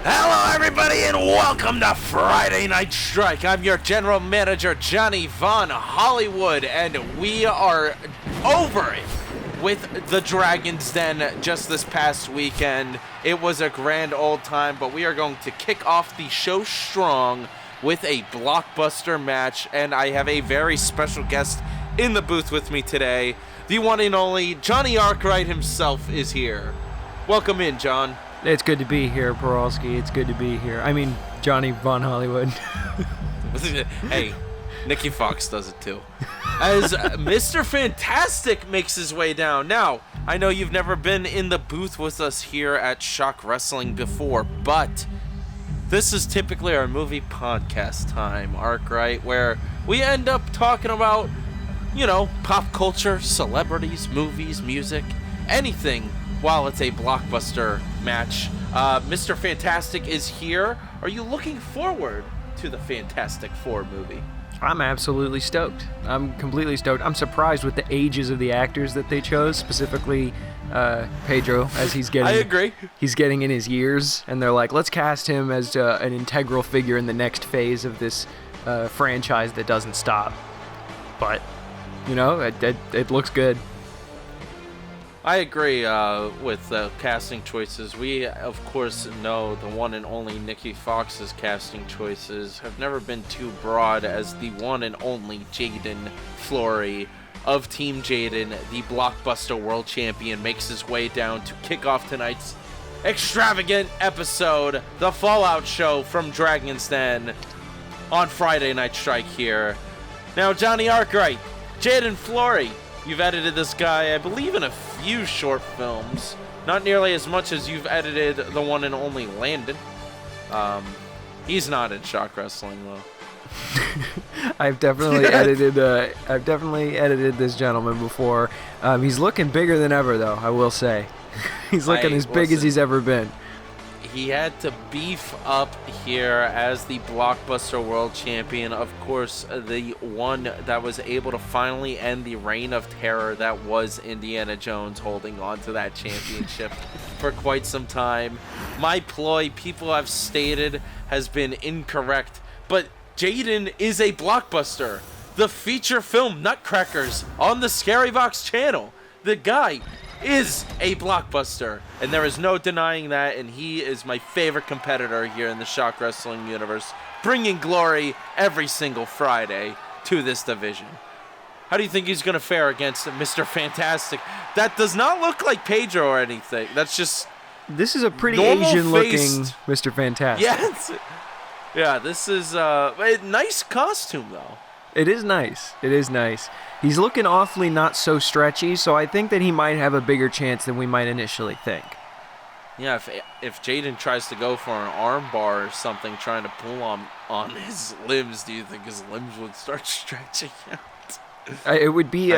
Hello, everybody, and welcome to Friday Night Strike. I'm your general manager, Johnny Von Hollywood, and we are over it with the Dragon's Den just this past weekend. It was a grand old time, but we are going to kick off the show strong with a blockbuster match, and I have a very special guest in the booth with me today. The one and only Johnny Arkwright himself is here. Welcome in, John. It's good to be here, Porolsky. It's good to be here. I mean, Johnny Von Hollywood. Hey, Nikki Fox does it too. As Mr. Fantastic makes his way down. Now, I know you've never been in the booth with us here at Shock Wrestling before, but this is typically our movie podcast time, Arkwright, where we end up talking about, you know, pop culture, celebrities, movies, music, anything while it's a blockbuster match. Mr. Fantastic is here. Are you looking forward to the Fantastic Four movie? I'm absolutely stoked. I'm completely stoked. I'm surprised with the ages of the actors that they chose, specifically Pedro, as he's getting. I agree. He's getting in his years, and they're like, let's cast him as an integral figure in the next phase of this franchise that doesn't stop. But, you know, it looks good. I agree with the casting choices. We, of course, know the one and only Nikki Fox's casting choices have never been too broad, as the one and only Jaiden Flory of Team Jaiden, the blockbuster world champion, makes his way down to kick off tonight's extravagant episode, the Fallout show from Dragon's Den on Friday Night Strike here. Now, Johnny Arkwright, Jaiden Flory, you've edited this guy, I believe, in a few short films. Not nearly as much as you've edited the one and only Landon. He's not in Shock Wrestling, though. I've definitely edited this gentleman before. He's looking bigger than ever, though, I will say. He's looking as big as he's ever been. He had to beef up here as the blockbuster world champion. Of course, the one that was able to finally end the reign of terror that was Indiana Jones, holding on to that championship for quite some time. My ploy, people have stated, has been incorrect, but Jaiden is a blockbuster. The feature film Nutcrackers on the Scary Box channel. The guy is a blockbuster, and there is no denying that, and he is my favorite competitor here in the Shock Wrestling universe, bringing glory every single Friday to this division. How do you think he's going to fare against Mr. Fantastic? That does not look like Pedro or anything. That's just this is a pretty Asian-looking Mr. Fantastic. Yeah, this is a nice costume, though. It is nice. It is nice. He's looking awfully not so stretchy, so I think that he might have a bigger chance than we might initially think. Yeah, if Jaiden tries to go for an arm bar or something, trying to pull on his limbs, do you think his limbs would start stretching out? It would be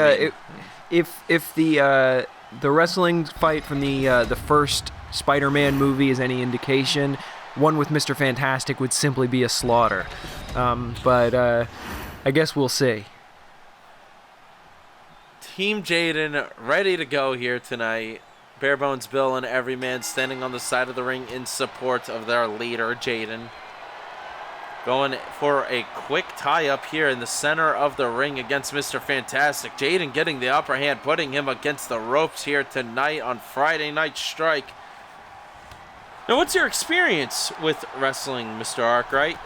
if the wrestling fight from the first Spider-Man movie is any indication, one with Mr. Fantastic would simply be a slaughter. But I guess we'll see. Team Jaiden ready to go here tonight. Barebones Bill and Everyman standing on the side of the ring in support of their leader, Jaiden. Going for a quick tie-up here in the center of the ring against Mr. Fantastic. Jaiden getting the upper hand, putting him against the ropes here tonight on Friday Night Strike. Now, what's your experience with wrestling, Mr. Arkwright?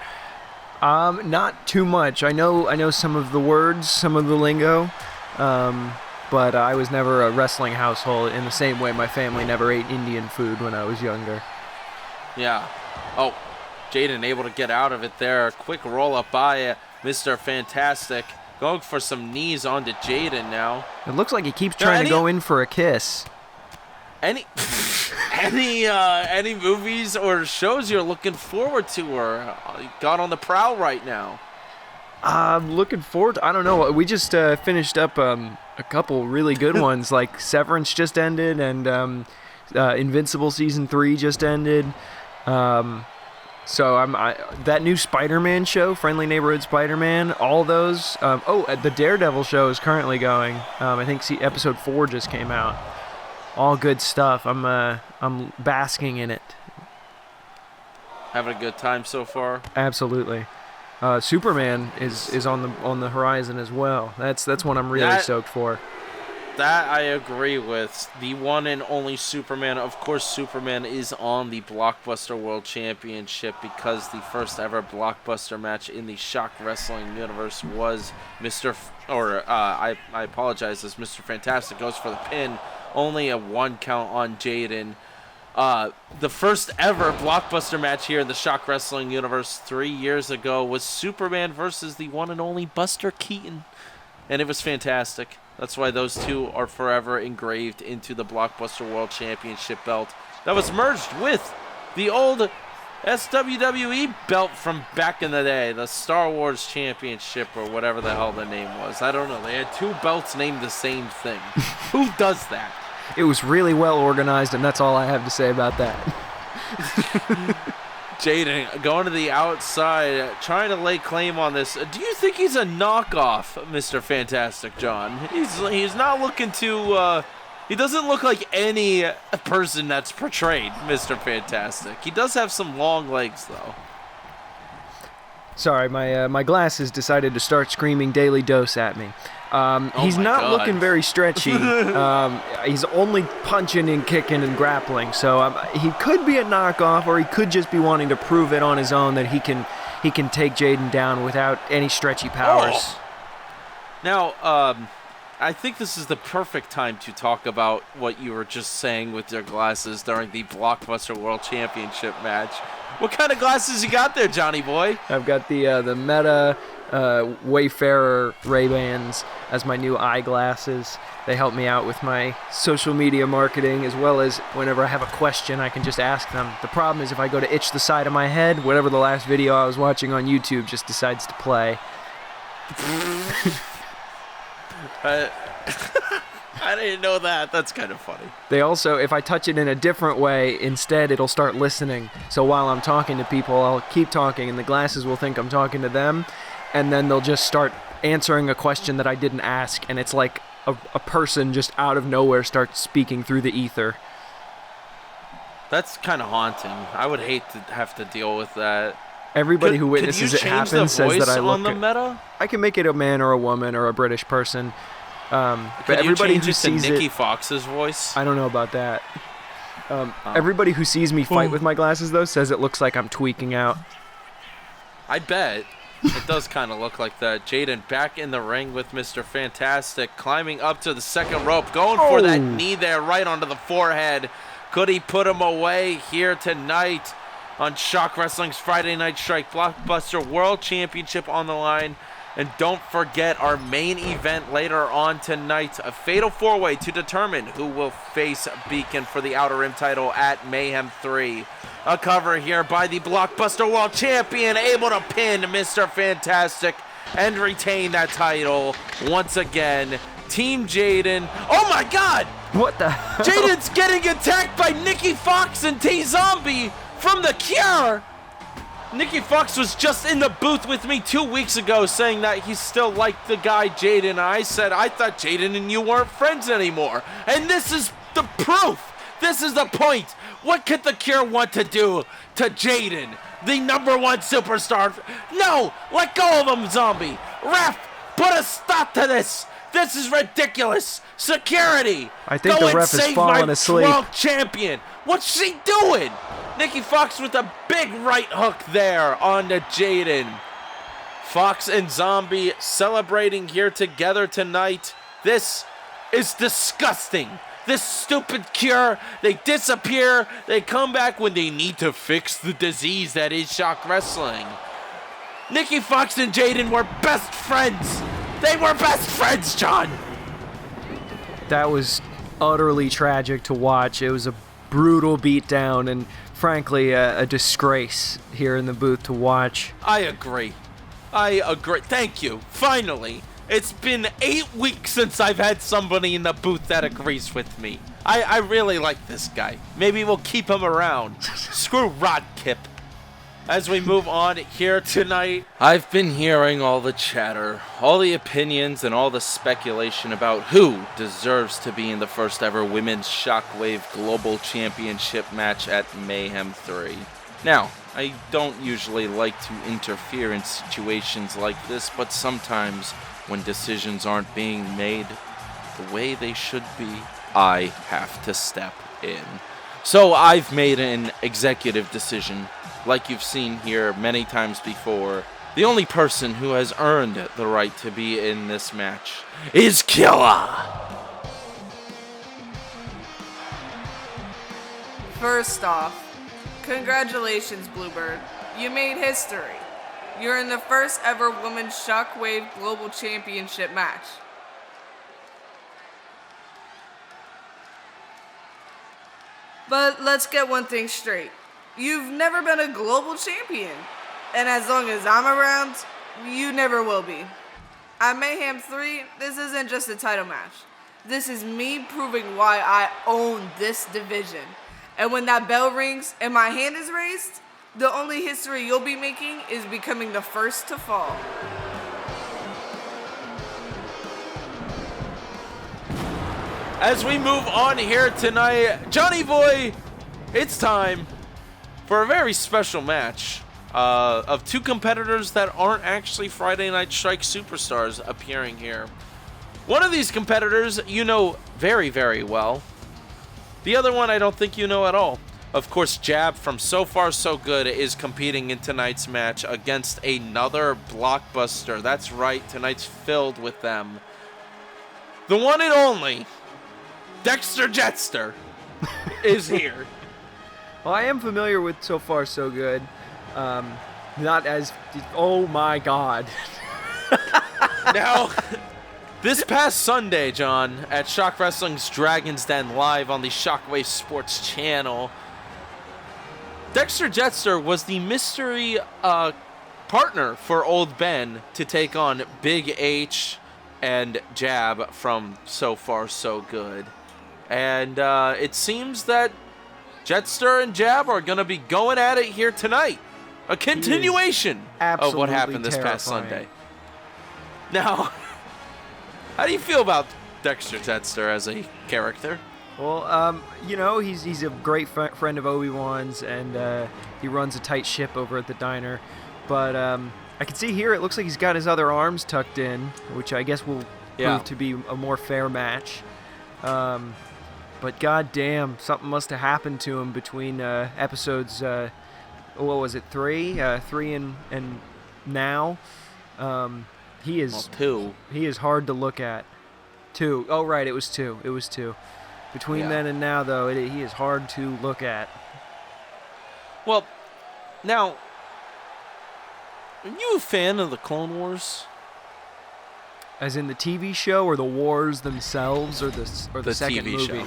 Not too much. I know some of the words, some of the lingo. But I was never a wrestling household in the same way my family never ate Indian food when I was younger. Yeah. Oh, Jaiden able to get out of it there. Quick roll up by Mr. Fantastic. Going for some knees onto Jaiden now. It looks like he keeps trying to go in for a kiss. Any movies or shows you're looking forward to or got on the prowl right now? I'm looking forward to, I don't know. We just finished up a couple really good ones, like Severance just ended, and Invincible Season 3 just ended. So that new Spider-Man show, Friendly Neighborhood Spider-Man, all those. The Daredevil show is currently going. I think episode 4 just came out. All good stuff. I'm basking in it. Having a good time so far? Absolutely. Superman is on the horizon as well. That's one I'm really stoked for. That I agree with. The one and only Superman. Of course, Superman is on the Blockbuster World Championship because the first ever Blockbuster match in the ShockWrestling universe was I apologize, as Mr. Fantastic goes for the pin. Only a 1 count on Jaiden. The first ever Blockbuster match here in the ShockWrestling universe 3 years ago was Superman versus the one and only Buster Keaton. And it was fantastic. That's why those two are forever engraved into the Blockbuster World Championship belt that was merged with the old SWWE belt from back in the day, the Star Wars Championship or whatever the hell the name was. I don't know. They had 2 belts named the same thing. Who does that? It was really well organized, and that's all I have to say about that. Jaiden going to the outside, trying to lay claim on this. Do you think he's a knockoff, Mr. Fantastic John? He's not looking to. He doesn't look like any person that's portrayed Mr. Fantastic. He does have some long legs, though. Sorry, my glasses decided to start screaming "Daily Dose" at me. He's not looking very stretchy. He's only punching and kicking and grappling, so he could be a knockoff, or he could just be wanting to prove it on his own that he can take Jaiden down without any stretchy powers. Oh. Now, I think this is the perfect time to talk about what you were just saying with your glasses during the Blockbuster World Championship match. What kind of glasses you got there, Johnny boy? I've got the Meta Wayfarer Ray-Bans as my new eyeglasses. They help me out with my social media marketing, as well as whenever I have a question, I can just ask them. The problem is if I go to itch the side of my head, whatever the last video I was watching on YouTube just decides to play. I didn't know that. That's kind of funny. They also, if I touch it in a different way, instead it'll start listening. So while I'm talking to people, I'll keep talking, and the glasses will think I'm talking to them, and then they'll just start answering a question that I didn't ask, and it's like a person just out of nowhere starts speaking through the ether. That's kind of haunting. I would hate to have to deal with that. Everybody who witnesses it happen says that I look. On the meta? I can make it a man or a woman or a British person. But everybody who sees Nikki Fox's voice? I don't know about that. Everybody who sees me fight with my glasses, though, says it looks like I'm tweaking out. I bet. It does kind of look like that. Jaiden back in the ring with Mr. Fantastic, climbing up to the second rope, going for that knee there right onto the forehead. Could he put him away here tonight on Shock Wrestling's Friday Night Strike Blockbuster World Championship on the line? And don't forget our main event later on tonight, a fatal 4-way to determine who will face Beacon for the Outer Rim title at Mayhem 3. A cover here by the Blockbuster World Champion, able to pin Mr. Fantastic and retain that title once again. Team Jaiden. Oh my God! What the hell? Jaiden's getting attacked by Nikki Fox and T-Zombie from The Cure! Nikki Fox was just in the booth with me 2 weeks ago saying that he still liked the guy Jaiden. I said, I thought Jaiden and you weren't friends anymore. And this is the proof. This is the point. What could the Cure want to do to Jaiden, the #1 superstar? No, let go of him, Zombie. Ref, put a stop to this. This is ridiculous. Security. I think the ref has fallen asleep. World champion. What's she doing? Nikki Fox with a big right hook there on to Jaiden. Fox and Zombie celebrating here together tonight. This is disgusting. This stupid Cure, they disappear. They come back when they need to fix the disease that is Shock Wrestling. Nikki Fox and Jaiden were best friends. They were best friends, John. That was utterly tragic to watch. It was a brutal beatdown and frankly a disgrace here in the booth to watch. I agree. Thank you. Finally. It's been 8 weeks since I've had somebody in the booth that agrees with me. I really like this guy. Maybe we'll keep him around. Screw Rod Kip. As we move on here tonight, I've been hearing all the chatter, all the opinions, and all the speculation about who deserves to be in the first ever Women's Shockwave Global Championship match at Mayhem 3. Now, I don't usually like to interfere in situations like this, but sometimes when decisions aren't being made the way they should be, I have to step in. So I've made an executive decision, like you've seen here many times before. The only person who has earned the right to be in this match is Killa. First off, congratulations, Bluebird. You made history. You're in the first ever Women's Shockwave Global Championship match. But let's get one thing straight. You've never been a global champion. And as long as I'm around, you never will be. At Mayhem 3, this isn't just a title match. This is me proving why I own this division. And when that bell rings and my hand is raised, the only history you'll be making is becoming the first to fall. As we move on here tonight, Johnny Boy, it's time for a very special match of two competitors that aren't actually Friday Night Strike superstars appearing here. One of these competitors you know very, very well. The other one I don't think you know at all. Of course, Jab from So Far So Good is competing in tonight's match against another blockbuster. That's right, tonight's filled with them. The one and only Dexter Jettster is here. Well, I am familiar with So Far So Good. Not as... Oh my god. Now, this past Sunday, John, at Shock Wrestling's Dragon's Den live on the Shockwave Sports channel, Dexter Jettster was the mystery partner for Old Ben to take on Big H and Jab from So Far So Good. And it seems that Jettster and Jab are going to be going at it here tonight. A continuation of what happened this past Sunday. Now, how do you feel about Dexter Jettster as a character? Well, you know, he's a great friend of Obi-Wan's, and he runs a tight ship over at the diner. But I can see here it looks like he's got his other arms tucked in, which I guess will prove to be a more fair match. But goddamn, something must have happened to him between episodes. What was it, 3? 3 and now. He is 2. He is hard to look at. 2. Oh right, it was 2. It was 2. Between then and now, though, he is hard to look at. Well, now, are you a fan of the Clone Wars? As in the TV show, or the wars themselves, or the second TV movie? Show.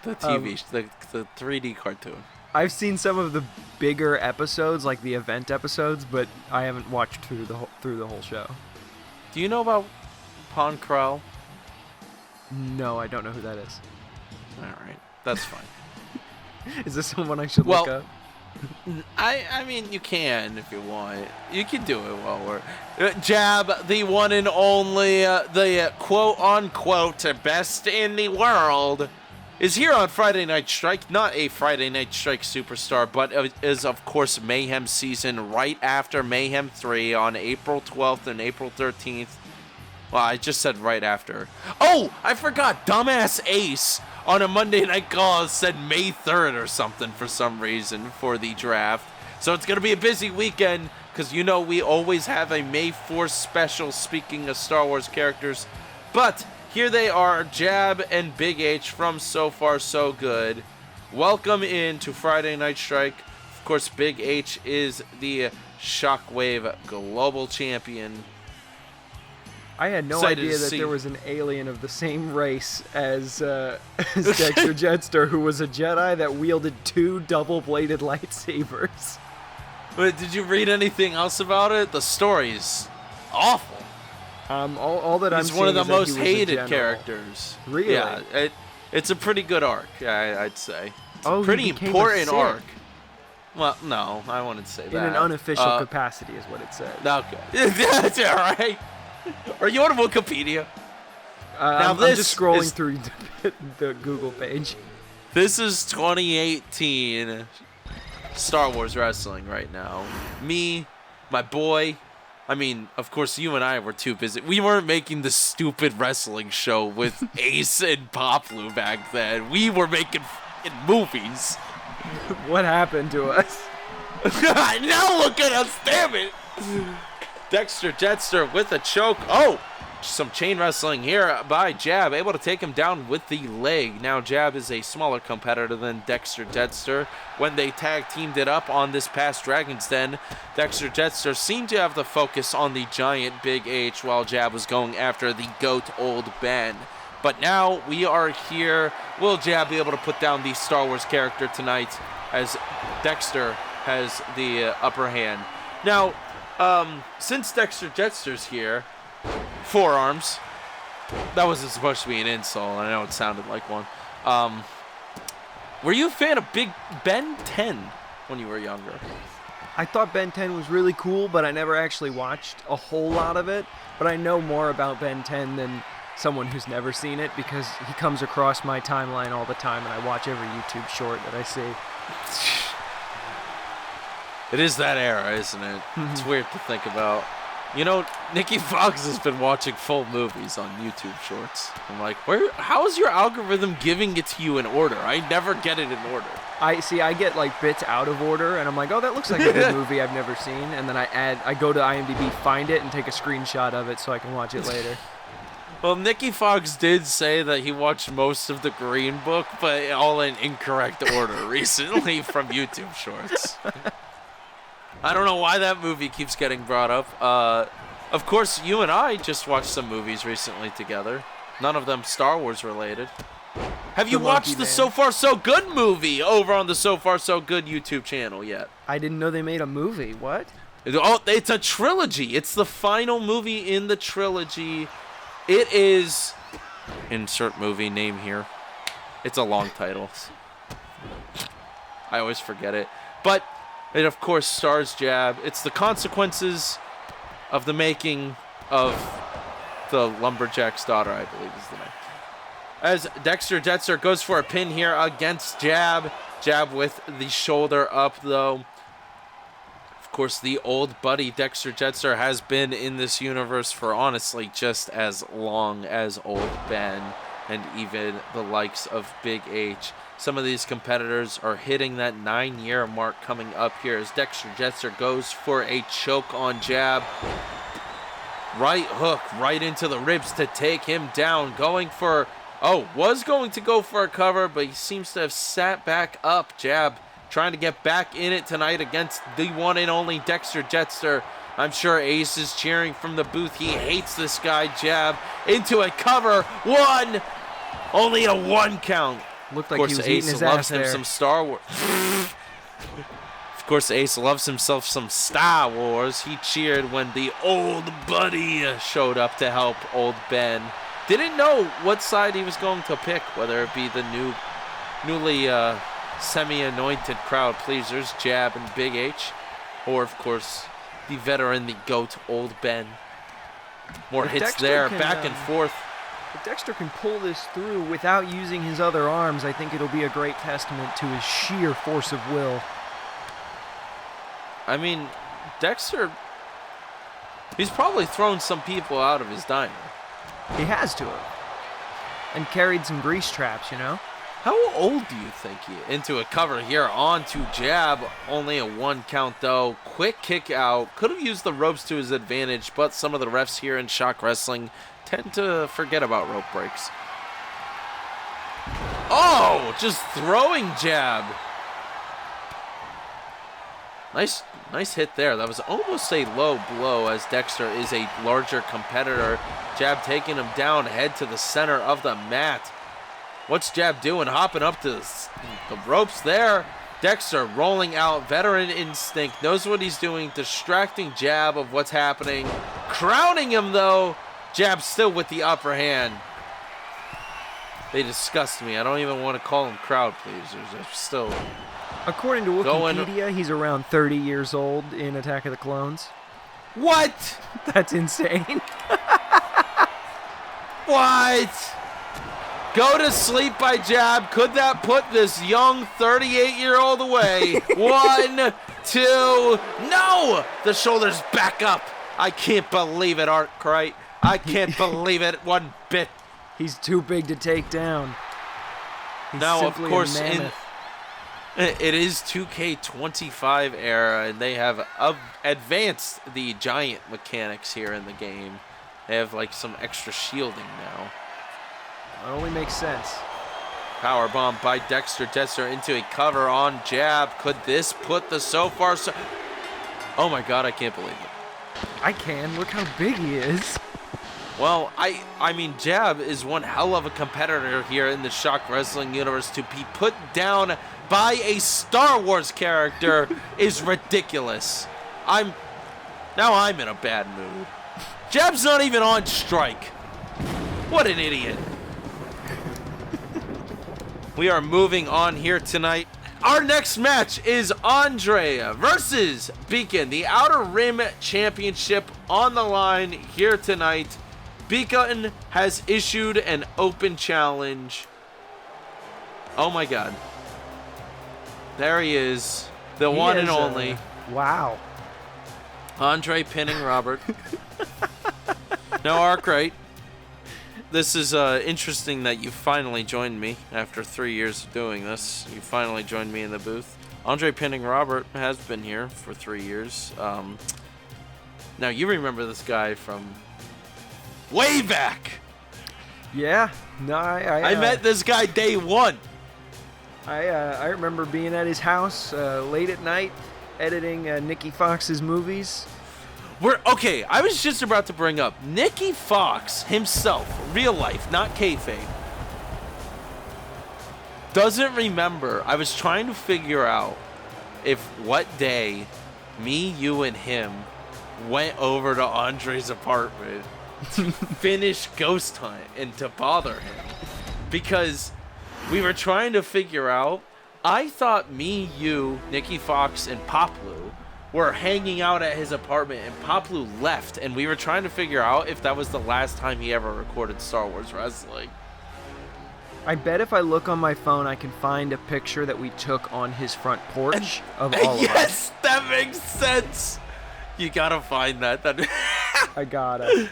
the TV, the 3D cartoon. I've seen some of the bigger episodes, like the event episodes, but I haven't watched through the whole show. Do you know about Pon Krell? No, I don't know who that is. All right, that's fine. Is this someone I should look up? I mean, you can if you want. You can do it while we're... Jab, the one and only, the quote-unquote best in the world, is here on Friday Night Strike. Not a Friday Night Strike superstar, but is, of course, Mayhem season right after Mayhem 3 on April 12th and April 13th. Well, I just said right after. Oh, I forgot. Dumbass Ace on a Monday Night Call said May 3rd or something for some reason for the draft. So it's going to be a busy weekend because, you know, we always have a May 4th special, speaking of Star Wars characters. But here they are, Jab and Big H from So Far So Good. Welcome in to Friday Night Strike. Of course, Big H is the Shockwave Global Champion. I had no idea that there was an alien of the same race as Dexter Jettster, who was a Jedi that wielded 2 double-bladed lightsabers. But did you read anything else about it? The story's awful. All that I'm seeing is he's one of the most that he was hated characters. Really? Yeah, it's a pretty good arc, I'd say. It's a pretty important arc. Well, no, I wouldn't say that. In an unofficial capacity is what it said. Okay. That's all right. Are you on Wikipedia? I'm just scrolling through the Google page. This is 2018. Star Wars wrestling right now. Me, my boy. I mean, of course, you and I were too busy. We weren't making the stupid wrestling show with Ace and Poplu back then. We were making f***ing movies. What happened to us? Now look at us, damn it! Dexter Jettster with a choke. Oh! Some chain wrestling here by Jab, able to take him down with the leg. Now Jab is a smaller competitor than Dexter Jettster. When they tag teamed it up on this past Dragon's Den, Dexter Jettster seemed to have the focus on the giant Big H while Jab was going after the GOAT Old Ben. But now we are here. Will Jab be able to put down the Star Wars character tonight as Dexter has the upper hand? Now, since Dexter Jettster's here, forearms. That wasn't supposed to be an insult. I know it sounded like one. Were you a fan of Big Ben 10 when you were younger? I thought Ben 10 was really cool, but I never actually watched a whole lot of it. But I know more about Ben 10 than someone who's never seen it because he comes across my timeline all the time and I watch every YouTube short that I see. It is that era, isn't it? It's weird to think about. You know, Nikki Fox has been watching full movies on YouTube Shorts. I'm like, how is your algorithm giving it to you in order? I never get it in order. I get like bits out of order, and I'm like, oh, that looks like a good movie I've never seen, and then I go to IMDb, find it, and take a screenshot of it so I can watch it later. Well, Nikki Fox did say that he watched most of the Green Book, but all in incorrect order recently from YouTube Shorts. I don't know why that movie keeps getting brought up. Of course, you and I just watched some movies recently together. None of them Star Wars related. Have you watched the So Far So Good movie over on the So Far So Good YouTube channel yet? I didn't know they made a movie. What? Oh, it's a trilogy. It's the final movie in the trilogy. It is... Insert movie name here. It's a long title. I always forget it. But... it, of course, stars Jab. It's the consequences of the making of the Lumberjack's daughter, I believe is the name. As Dexter Jettster goes for a pin here against Jab. Jab with the shoulder up, though. Of course, the old buddy Dexter Jettster has been in this universe for, honestly, just as long as Old Ben and even the likes of Big H. Some of these competitors are hitting that 9-year mark coming up here as Dexter Jettster goes for a choke on Jab. Right hook right into the ribs to take him down. Was going to go for a cover, but he seems to have sat back up. Jab trying to get back in it tonight against the one and only Dexter Jettster. I'm sure Ace is cheering from the booth. He hates this guy. Jab into a cover. One! Only a 1 count. Looked like he was eating his ass there. Some Star Wars. Of course, Ace loves himself some Star Wars. He cheered when the old buddy showed up to help Old Ben. Didn't know what side he was going to pick, whether it be the newly semi-anointed crowd pleasers, Jab and Big H, or, of course, the veteran, the GOAT, Old Ben. More hits there, back and forth. If Dexter can pull this through without using his other arms, I think it'll be a great testament to his sheer force of will. I mean, Dexter, he's probably thrown some people out of his diner. He has to have. And carried some grease traps, you know? How old do you think he is? Into a cover here onto Jab. Only a 1 count, though. Quick kick out. Could have used the ropes to his advantage, but some of the refs here in ShockWrestling tend to forget about rope breaks. Oh, just throwing Jab. Nice hit there. That was almost a low blow as Dexter is a larger competitor. Jab taking him down, head to the center of the mat. What's Jab doing? Hopping up to the ropes there. Dexter rolling out, veteran instinct, knows what he's doing, distracting Jab of what's happening. Crowning him, though. Jab still with the upper hand. They disgust me. I don't even want to call them crowd pleasers. They're still... According to Wikipedia, he's around 30 years old in Attack of the Clones. What? That's insane. What? Go to sleep by jab. Could that put this young 38-year-old away? 1, 2, no! The shoulders back up. I can't believe it, Art Krite. I can't believe it one bit. He's too big to take down. He's now, of simply course, a mammoth. it is 2K25 era, and they have advanced the giant mechanics here in the game. They have like some extra shielding now. It only makes sense. Powerbomb by Dexter Jettster into a cover on jab. Could this put the Oh my god, I can't believe it. I can. Look how big he is. Well, I mean, Jab is one hell of a competitor here in the Shock Wrestling universe. To be put down by a Star Wars character is ridiculous. Now I'm in a bad mood. Jab's not even on strike. What an idiot. We are moving on here tonight. Our next match is Andre versus Beacon. The Outer Rim Championship on the line here tonight. Beacon has issued an open challenge. Oh my god. There he is. The one and only. Wow. Andre pinning Robert. Now, Arkwright, this is interesting that you finally joined me after 3 years of doing this. You finally joined me in the booth. Andre pinning Robert has been here for 3 years. Now, you remember this guy from way back. Yeah. No, I met this guy day one. I remember being at his house late at night, editing Nikki Fox's movies. Okay, I was just about to bring up Nikki Fox himself, real life, not kayfabe, doesn't remember. I was trying to figure out what day me, you, and him went over to Andre's apartment to finish Ghost Hunt and to bother him. Because we were trying to figure out, I thought me, you, Nikki Fox, and Poplu were hanging out at his apartment, and Poplu left, and we were trying to figure out if that was the last time he ever recorded Star Wars Wrestling. I bet if I look on my phone, I can find a picture that we took on his front porch of all of us. Yes, that makes sense. You gotta find that. I gotta.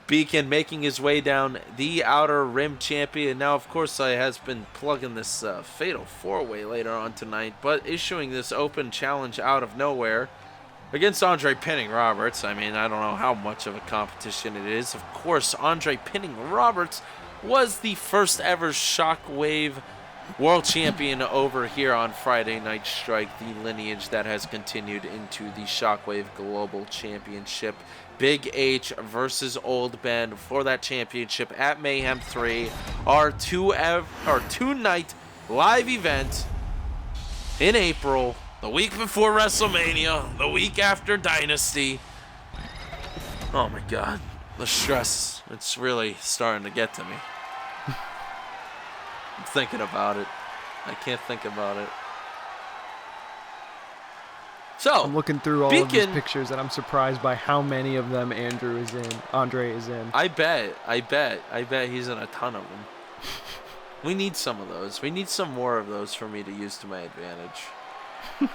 Beacon making his way down the Outer Rim champion. Now, of course, I has been plugging this fatal four-way later on tonight, but issuing this open challenge out of nowhere against Andre pinning Roberts. I mean, I don't know how much of a competition it is. Of course, Andre pinning Roberts was the first ever Shockwave World Champion over here on Friday Night Strike, the lineage that has continued into the Shockwave Global Championship. Big H versus Old Ben for that championship at Mayhem 3, our two-night live event in April, the week before WrestleMania, the week after Dynasty. Oh my god, the stress, it's really starting to get to me. I'm thinking about it. I can't think about it. So I'm looking through all of these pictures, and I'm surprised by how many of them Andre is in. I bet he's in a ton of them. We need some of those. We need some more of those for me to use to my advantage.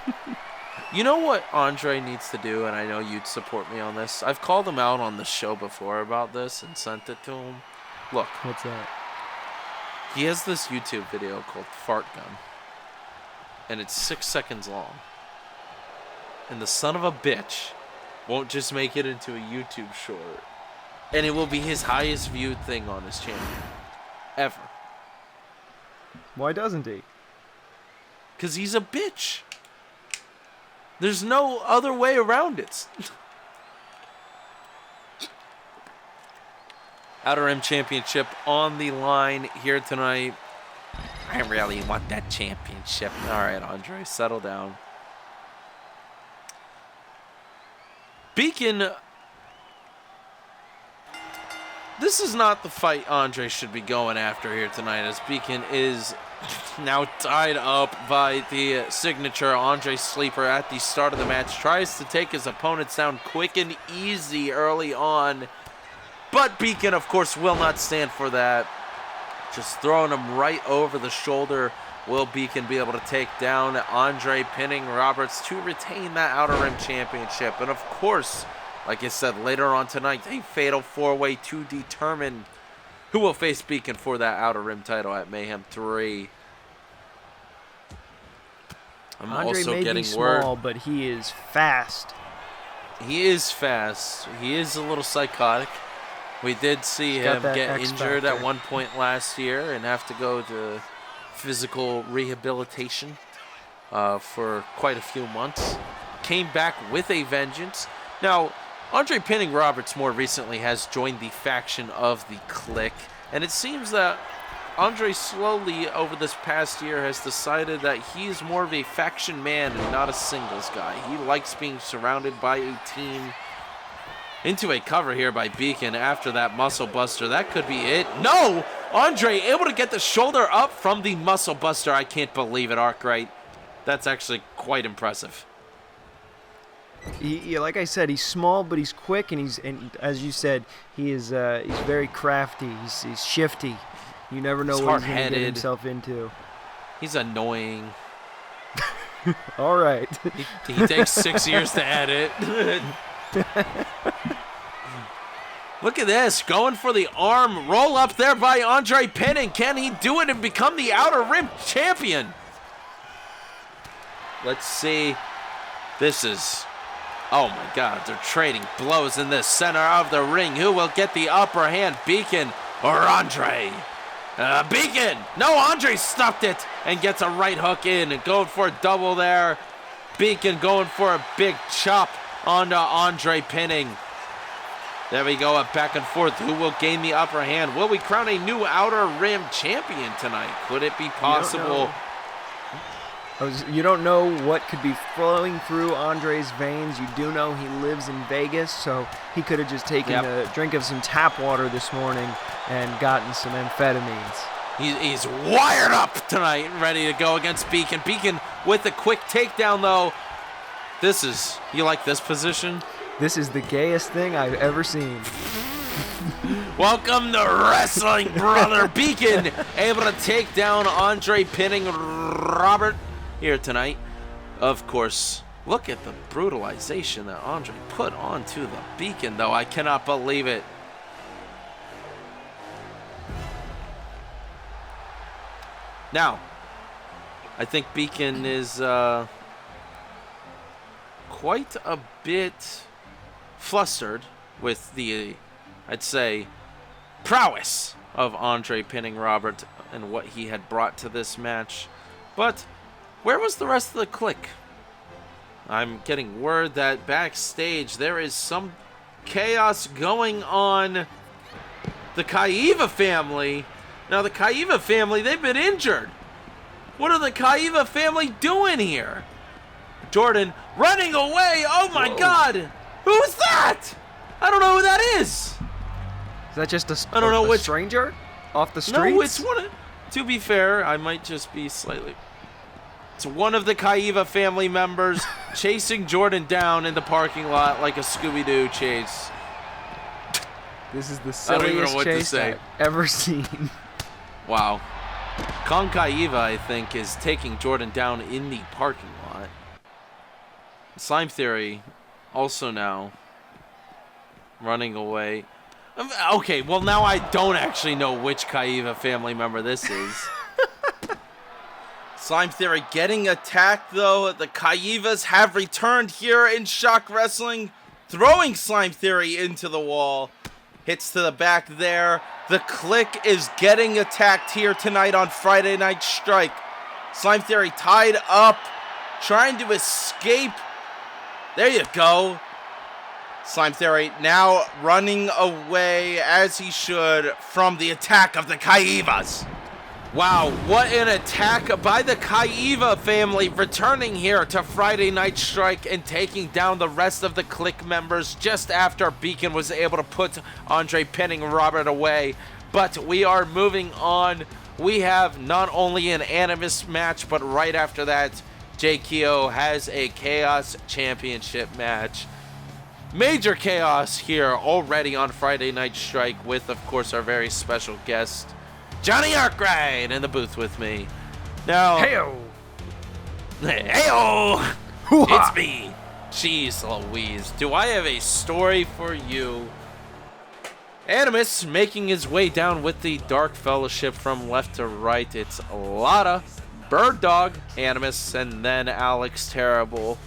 You know what Andre needs to do, and I know you'd support me on this. I've called him out on the show before about this and sent it to him. Look. What's that? He has this YouTube video called Fart Gun, and it's 6 seconds long. And the son of a bitch won't just make it into a YouTube short. And it will be his highest viewed thing on his channel. Ever. Why doesn't he? Because he's a bitch. There's no other way around it. Outer Rim Championship on the line here tonight. I really want that championship. All right, Andre, settle down. Beacon, this is not the fight Andre should be going after here tonight, as Beacon is now tied up by the signature Andre Sleeper at the start of the match. Tries to take his opponents down quick and easy early on, but Beacon, of course, will not stand for that. Just throwing him right over the shoulder. Will Beacon be able to take down Andre pinning Roberts to retain that Outer Rim Championship? And of course, like I said, later on tonight, a fatal 4-way to determine who will face Beacon for that Outer Rim title at Mayhem 3. I'm Andre also may getting be word. small, but he is fast. He is fast. He is a little psychotic. We did see him get injured at one point last year and have to go to physical rehabilitation for quite a few months. Came back with a vengeance. Now, Andre pinning Roberts more recently has joined the faction of the Clique, and it seems that Andre slowly over this past year has decided that he's more of a faction man and not a singles guy. He likes being surrounded by a team. Into a cover here by Beacon after that muscle buster. That could be it. No! Andre able to get the shoulder up from the muscle buster. I can't believe it, Arkwright. That's actually quite impressive. Like I said, he's small, but he's quick, and as you said, he's very crafty. He's shifty. You never know what he's going to get himself into. He's annoying. All right. He takes 6 years to edit. Look at this, going for the arm roll up there by Andre pinning. Can he do it and become the Outer Rim champion? Let's see. This is, oh my God, they're trading blows in the center of the ring. Who will get the upper hand, Beacon or Andre? Beacon! No, Andre stuffed it and gets a right hook in and going for a double there. Beacon going for a big chop onto Andre pinning. There we go, a back and forth. Who will gain the upper hand? Will we crown a new Outer Rim champion tonight? Could it be possible? You don't know what could be flowing through Andre's veins. You do know he lives in Vegas, so he could have just taken a drink of some tap water this morning and gotten some amphetamines. He's wired up tonight, ready to go against Beacon. Beacon with a quick takedown, though. You like this position? This is the gayest thing I've ever seen. Welcome to wrestling, brother. Beacon able to take down Andre pinning Robert here tonight. Of course, look at the brutalization that Andre put onto the Beacon, though. I cannot believe it. Now, I think Beacon is quite a bit flustered with the, I'd say, prowess of Andre pinning Robert and what he had brought to this match. But where was the rest of the Clique? I'm getting word that backstage there is some chaos going on. The Kaiva family. Now the Kaiva family, they've been injured. What are the Kaiva family doing here? Jordan running away. Oh my God. Who's that? I don't know who that is. Is that just I don't know which stranger off the streets? No, it's one of, to be fair, I might just be slightly. It's one of the Kaiva family members chasing Jordan down in the parking lot like a Scooby-Doo chase. This is the silliest chase I've ever seen. Wow. Kong Kaiva, I think, is taking Jordan down in the parking lot. Slime Theory also now running away. Okay, well now I don't actually know which Kaiva family member this is. Slime Theory getting attacked, though. The Kaivas have returned here in Shock Wrestling, throwing Slime Theory into the wall. Hits to the back there. The Clique is getting attacked here tonight on Friday Night Strike. Slime Theory tied up, trying to escape. There you go. Slime Theory now running away, as he should, from the attack of the Kaivas. Wow, what an attack by the Kaiva family, returning here to Friday Night Strike and taking down the rest of the Clique members just after Beacon was able to put Andre pinning Robert away. But we are moving on. We have not only an Animus match, but right after that, Jey Keo has a Chaos Championship match. Major chaos here already on Friday Night Strike with, of course, our very special guest. Johnny Arkwright in the booth with me. Now, Heyo! Heyo! Hoo-ha! It's me. Jeez Louise, do I have a story for you? Animus making his way down with the Dark Fellowship from left to right. It's Lada, Bird Dog, Animus, and then Alex Terrible.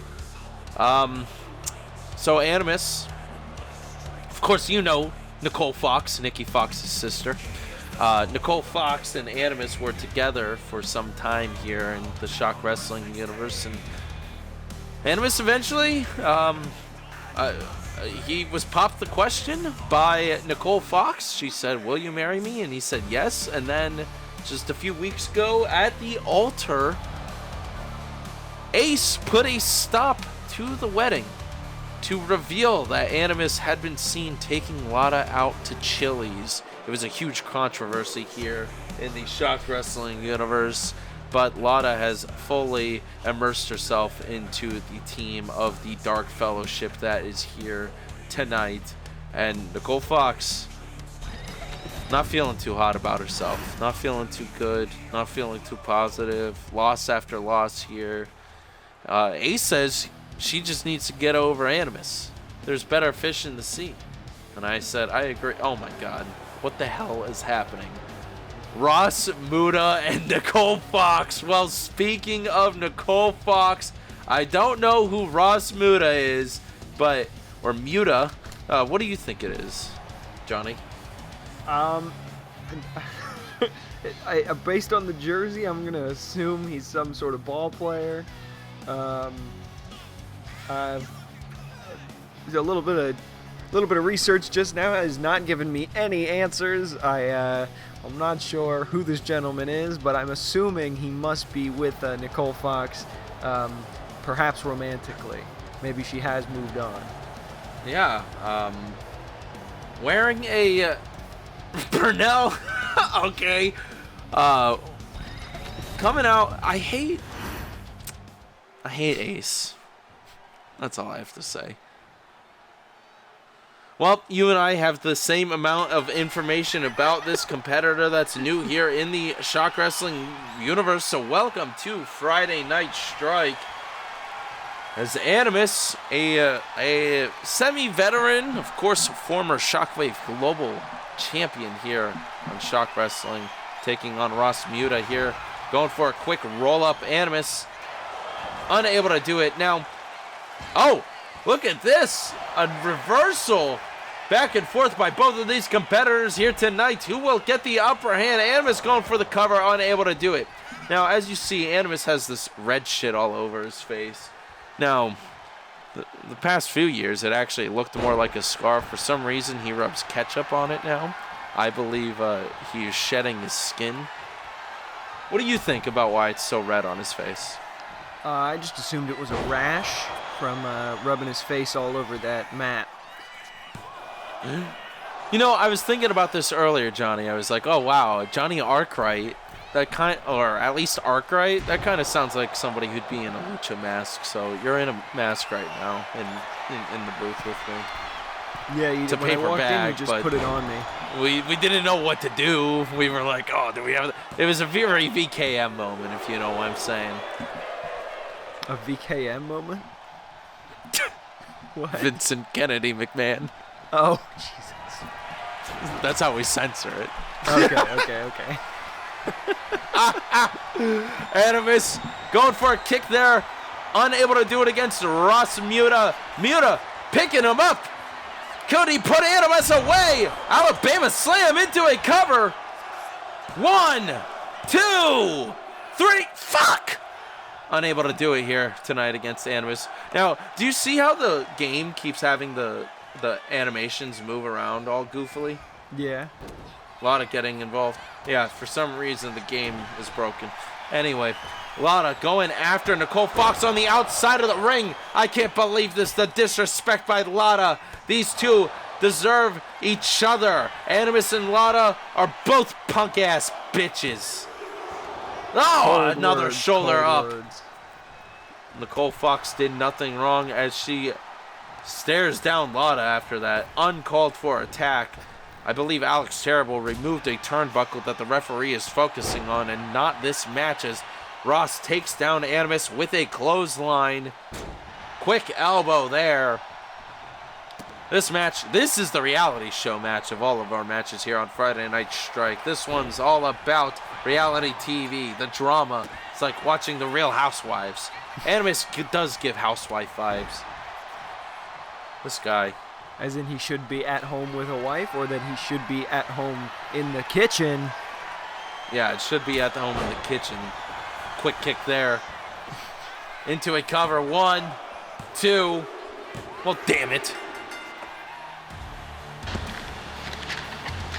So Animus, of course you know Nicole Fox, Nikki Fox's sister. Nicole Fox and Animus were together for some time here in the Shock Wrestling universe, and Animus eventually, he was popped the question by Nicole Fox. She said, "Will you marry me?" And he said yes. And then just a few weeks ago at the altar, Ace put a stop to the wedding to reveal that Animus had been seen taking Lada out to Chili's. It was a huge controversy here in the Shock Wrestling universe, but Lada has fully immersed herself into the team of the Dark Fellowship that is here tonight. And Nicole Fox, not feeling too hot about herself, not feeling too good, not feeling too positive, loss after loss here. Ace says she just needs to get over Animus. There's better fish in the sea. And I said, I agree. Oh my God, what the hell is happening? Ross Muda and Nicole Fox. Well, speaking of Nicole Fox, I don't know who Ross Muda is, or Muda. What do you think it is, Johnny? Based on the jersey, I'm gonna assume he's some sort of ball player. A little bit of research just now has not given me any answers. I'm not sure who this gentleman is, but I'm assuming he must be with Nicole Fox, perhaps romantically. Maybe she has moved on. Yeah, wearing a Burnell. Okay. Coming out. I hate Ace. That's all I have to say. Well, you and I have the same amount of information about this competitor that's new here in the Shock Wrestling universe. So welcome to Friday Night Strike. As Animus, a semi-veteran, of course, former Shockwave Global Champion here on Shock Wrestling, taking on Ross Muda here, going for a quick roll-up. Animus unable to do it. Now, oh, look at this, a reversal back and forth by both of these competitors here tonight. Who will get the upper hand? Animus going for the cover, unable to do it. Now, as you see, Animus has this red shit all over his face. Now, the past few years, it actually looked more like a scar. For some reason, he rubs ketchup on it now. I believe he is shedding his skin. What do you think about why it's so red on his face? I just assumed it was a rash from rubbing his face all over that mat. You know, I was thinking about this earlier, Johnny. I was like, oh, wow, Johnny Arkwright, or at least Arkwright, that kind of sounds like somebody who'd be in a lucha mask. So you're in a mask right now in the booth with me. Yeah, it's a when I paper walked bag, in, you just put it on me. We didn't know what to do. We were like, oh, do we have... It was a very VKM moment, if you know what I'm saying. A VKM moment? What? Vincent Kennedy McMahon. Oh, Jesus. That's how we censor it. Okay. Animus going for a kick there. Unable to do it against Ross Muda. Muda picking him up. Could he put Animus away? Alabama slam into a cover. 1, 2, 3. Fuck! Unable to do it here tonight against Animus. Now, do you see how the game keeps having the animations move around all goofily? Yeah. A lot of getting involved. Yeah, for some reason the game is broken. Anyway, Lada going after Nicole Fox on the outside of the ring. I can't believe this, the disrespect by Lada. These two deserve each other. Animus and Lada are both punk-ass bitches. Oh, Cold another words, shoulder cold up. words. Nicole Fox did nothing wrong as she stares down Lada after that uncalled for attack. I believe Alex Terrible removed a turnbuckle that the referee is focusing on, and not this match, as Ross takes down Animus with a clothesline. Quick elbow there. This match, this is the reality show match of all of our matches here on Friday Night Strike. This one's all about reality TV, the drama. It's like watching The Real Housewives. Animus does give housewife vibes. This guy. As in he should be at home with a wife, or that he should be at home in the kitchen? Yeah, it should be at home in the kitchen. Quick kick there. Into a cover. 1, 2. Well, damn it.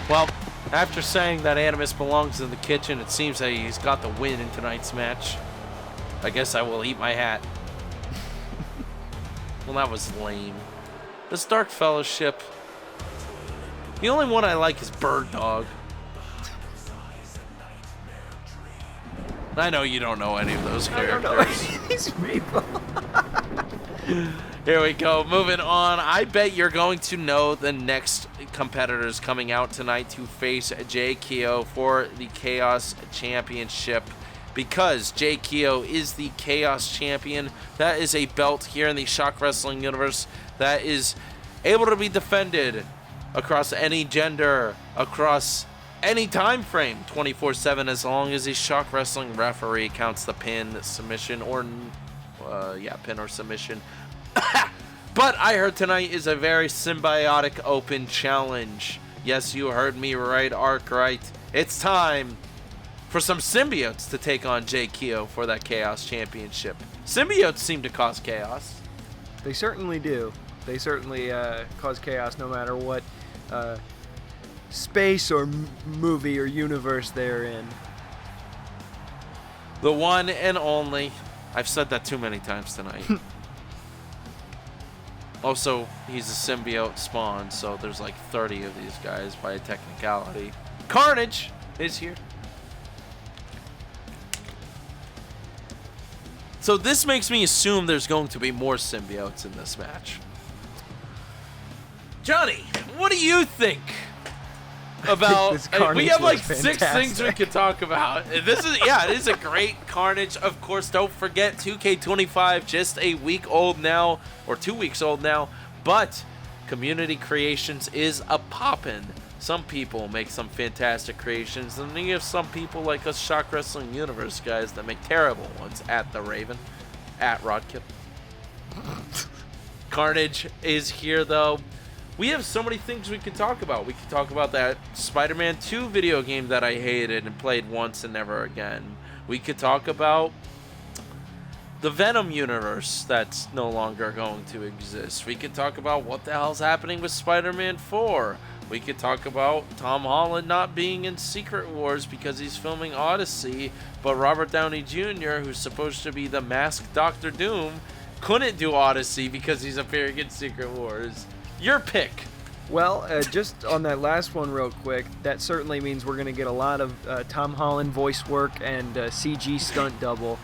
Well, after saying that Animus belongs in the kitchen, it seems that he's got the win in tonight's match. I guess I will eat my hat. Well, that was lame. This Dark Fellowship. The only one I like is Bird Dog. I know you don't know any of those characters. I don't know these people. Here we go. Moving on. I bet you're going to know the next competitors coming out tonight to face Jey Keo for the Chaos Championship, because Jey Keo is the Chaos Champion. That is a belt here in the ShockWrestling universe that is able to be defended across any gender, across any time frame, 24/7, as long as the ShockWrestling referee counts the pin, submission, or pin or submission. But I heard tonight is a very symbiotic open challenge. Yes, you heard me right, Arkwright. It's time for some symbiotes to take on Jey Keo for that Chaos Championship. Symbiotes seem to cause chaos. They certainly do. They certainly cause chaos no matter what space or movie or universe they're in. The one and only. I've said that too many times tonight. Also, he's a symbiote spawn, so there's like 30 of these guys by a technicality. Carnage is here. So this makes me assume there's going to be more symbiotes in this match. Johnny, what do you think about? We have like 6 things we could talk about. This is, yeah, it is a great Carnage. Of course, don't forget 2K25, just a week old now, or 2 weeks old now. But Community Creations is a poppin'. Some people make some fantastic creations, and then you have some people like us Shock Wrestling Universe guys that make terrible ones. At the Raven, at Rodkip. Carnage is here though. We have so many things we could talk about. We could talk about that Spider-Man 2 video game that I hated and played once and never again. We could talk about the Venom universe that's no longer going to exist. We could talk about what the hell's happening with Spider-Man 4. We could talk about Tom Holland not being in Secret Wars because he's filming Odyssey, but Robert Downey Jr., who's supposed to be the masked Doctor Doom, couldn't do Odyssey because he's appearing in Secret Wars. Your pick. Well, just on that last one real quick, that certainly means we're going to get a lot of Tom Holland voice work and CG stunt double.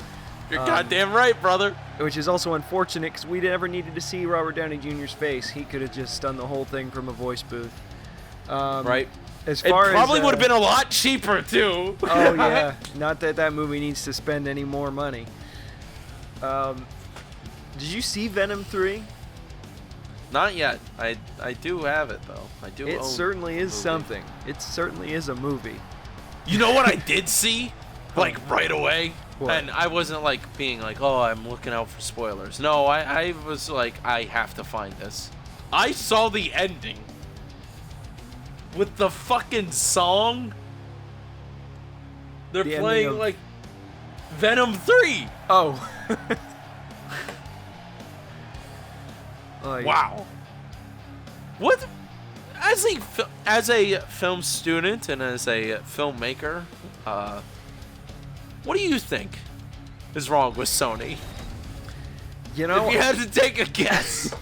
You're goddamn right, brother. Which is also unfortunate because we never needed to see Robert Downey Jr.'s face. He could have just done the whole thing from a voice booth. Right. As far it probably as, would have been a lot cheaper, too. Oh, yeah. Not that that movie needs to spend any more money. Did you see Venom 3? Not yet. I do have it, though. I do It own certainly is movie. something. It certainly is a movie. You know what I did see? Like, right away? What? And I wasn't, like, being like, oh, I'm looking out for spoilers. No, I was like, I have to find this. I saw the ending. With the fucking song. They're The ending playing, of- like, Venom 3. Oh. Oh, yeah. Wow. What? As a film student and as a filmmaker, what do you think is wrong with Sony? You know, If you had to take a guess.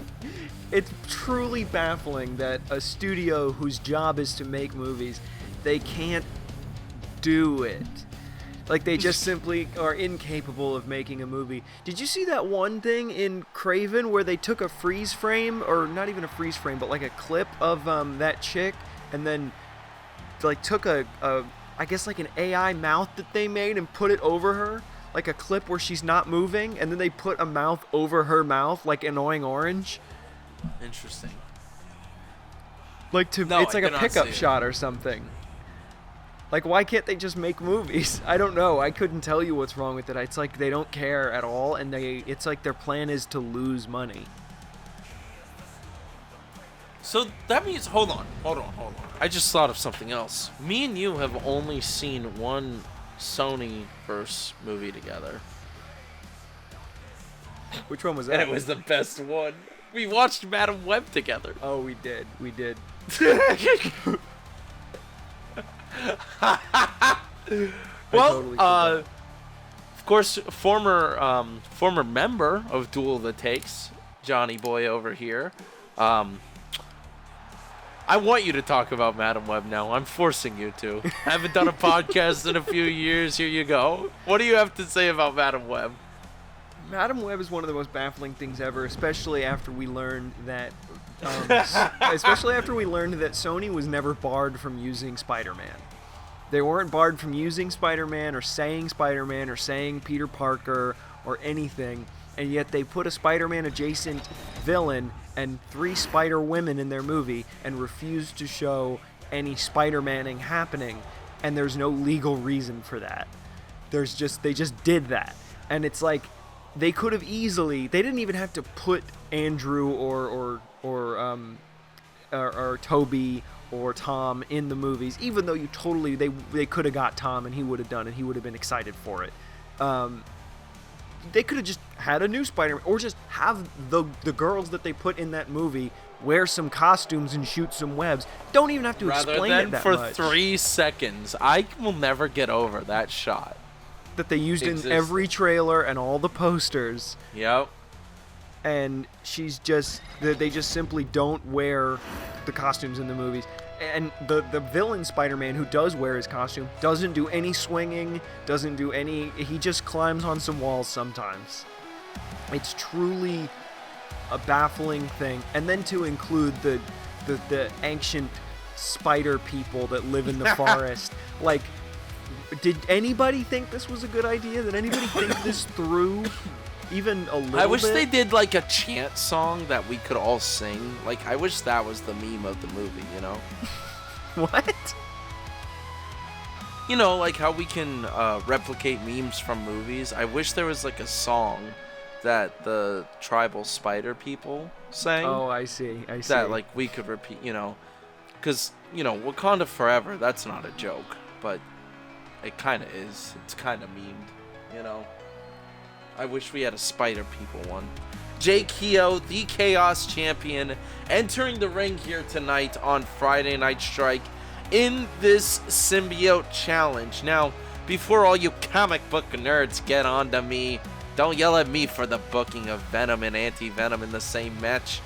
it's truly baffling that a studio whose job is to make movies, they can't do it. Like, they just simply are incapable of making a movie. Did you see that one thing in Craven where they took a freeze frame, or not even a freeze frame, but like a clip of that chick and then like took I guess like an AI mouth that they made and put it over her, like a clip where she's not moving, and then they put a mouth over her mouth, like Annoying Orange. Interesting. Like it's like a pickup shot or something. Like, why can't they just make movies? I don't know. I couldn't tell you what's wrong with it. It's like they don't care at all, and it's like their plan is to lose money. So that means, hold on. I just thought of something else. Me and you have only seen one Sony-verse movie together. Which one was that? And it was the best one. We watched Madam Web together. Oh, we did. Well, of course, former member of Duel of the Takes, Johnny Boy over here. I want you to talk about Madam Web now. I'm forcing you to. I haven't done a podcast in a few years. Here you go. What do you have to say about Madam Web? Madam Web is one of the most baffling things ever, especially after we learned that Sony was never barred from using Spider-Man. They weren't barred from using Spider-Man or saying Peter Parker or anything, and yet they put a Spider-Man adjacent villain and 3 Spider-Women in their movie and refused to show any Spider-Manning happening, and there's no legal reason for that. They just did that. And it's like, they could have easily, they didn't even have to put Andrew or Toby or Tom in the movies, even though they could have got Tom and he would have done it. He would have been excited for it. They could have just had a new Spider-Man, or just have the girls that they put in that movie wear some costumes and shoot some webs. Don't even have to explain it that much. For 3 seconds, I will never get over that shot that they used in every trailer and all the posters. Yep. And they just simply don't wear the costumes in the movies. And the villain Spider-Man, who does wear his costume, doesn't do any swinging, he just climbs on some walls sometimes. It's truly a baffling thing. And then to include the ancient spider people that live in the forest. Like, did anybody think this was a good idea? Did anybody think this through? Even a little bit? I wish they did like a chant song that we could all sing. Like, I wish that was the meme of the movie, you know? What? You know, like how we can replicate memes from movies. I wish there was like a song that the tribal spider people sang. Oh, I see. That like we could repeat, you know. Because, you know, Wakanda Forever, that's not a joke. But it kind of is. It's kind of memed, you know? I wish we had a Spider People one. Jey Keo, the Chaos Champion, entering the ring here tonight on Friday Night Strike in this symbiote challenge. Now, before all you comic book nerds get on to me, don't yell at me for the booking of Venom and Anti-Venom in the same match.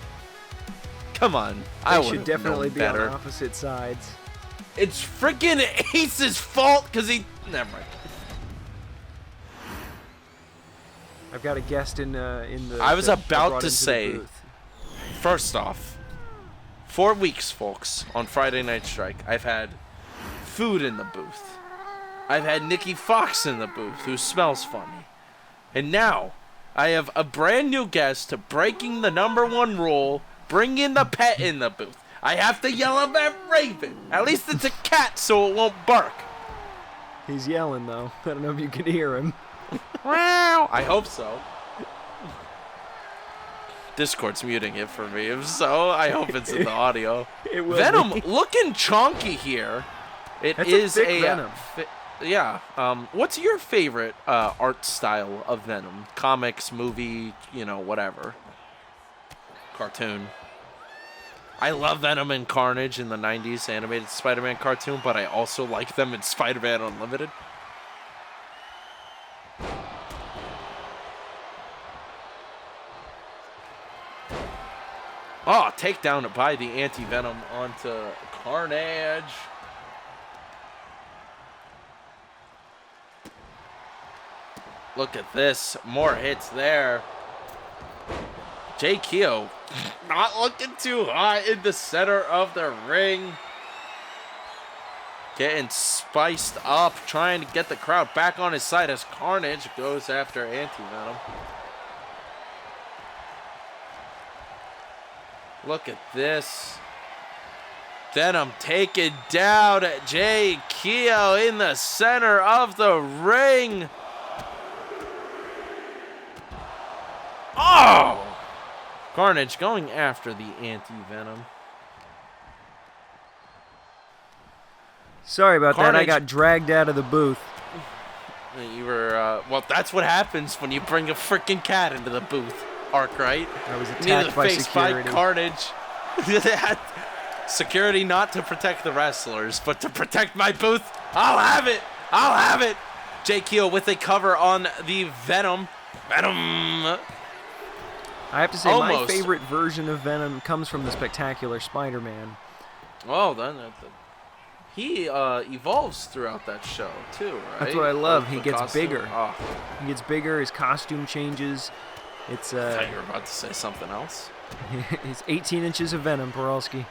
Come on, I should definitely be better. On opposite sides. It's freaking Ace's fault because he... Never mind. I've got a guest in the... I was about to say, first off, 4 weeks, folks, on Friday Night Strike, I've had food in the booth. I've had Nikki Fox in the booth, who smells funny. And now, I have a brand new guest breaking the #1 rule, bringing the pet in the booth. I have to yell at Raven. At least it's a cat, so it won't bark. He's yelling, though. I don't know if you can hear him. I hope so. Discord's muting it for me, if so, I hope it's in the audio. It will Venom be. looking chonky here. That's is a Venom. Yeah. What's your favorite art style of Venom? Comics, movie, you know, whatever. Cartoon. I love Venom and Carnage in the 90s animated Spider-Man cartoon, but I also like them in Spider-Man Unlimited. Oh, takedown by the Anti-Venom onto Carnage. Look at this. More hits there. Jey Keo not looking too hot in the center of the ring. Getting spiced up, trying to get the crowd back on his side as Carnage goes after Anti-Venom. Look at this. Venom taking down Jey Keo in the center of the ring. Oh! Carnage going after the Anti-Venom. Sorry about Carnage. that. I got dragged out of the booth. You were, well, that's what happens when you bring a freaking cat into the booth, Arkwright. I was Needed attacked to by face security. by Carnage. Security not to protect the wrestlers, but to protect my booth. I'll have it. I'll have it. Jey Keo with a cover on the Venom. Venom. I have to say, Almost. my favorite version of Venom comes from the Spectacular Spider-Man. Well, then he evolves throughout that show too, right? That's what I love. He The gets costume. bigger. Oh, He gets bigger. His costume changes. It's I thought you were about to say something else. He's 18 inches of Venom, Porolsky.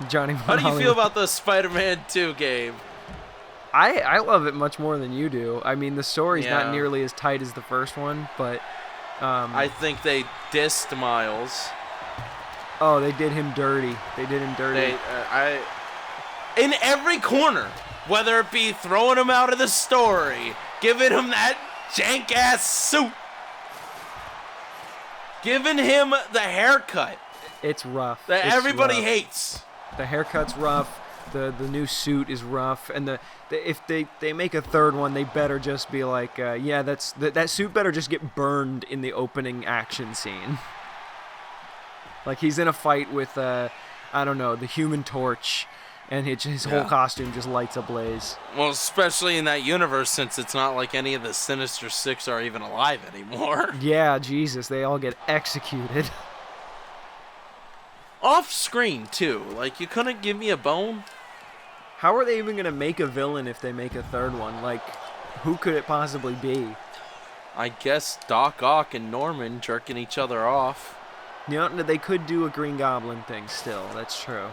Johnny. How do you feel about the Spider-Man 2 game? I love it much more than you do. I mean, the story's Yeah. not nearly as tight as the first one, but I think they dissed Miles. oh, they did him dirty. They did him dirty. In every corner, whether it be throwing him out of the story, giving him that jank ass suit, giving him the haircut It's rough. that It's everybody rough. hates. The haircut's rough. The new suit is rough, and if they make a third one, they better just be like, yeah, that suit better just get burned in the opening action scene. Like he's in a fight with I don't know, the Human Torch, and his whole costume just lights ablaze. Well, especially in that universe, since it's not like any of the Sinister Six are even alive anymore. Yeah, Jesus, they all get executed. Off screen too. Like, you couldn't give me a bone. How are they even gonna make a villain if they make a third one? Like, who could it possibly be? I guess Doc Ock and Norman jerking each other off. You know, they could do a Green Goblin thing still. That's true.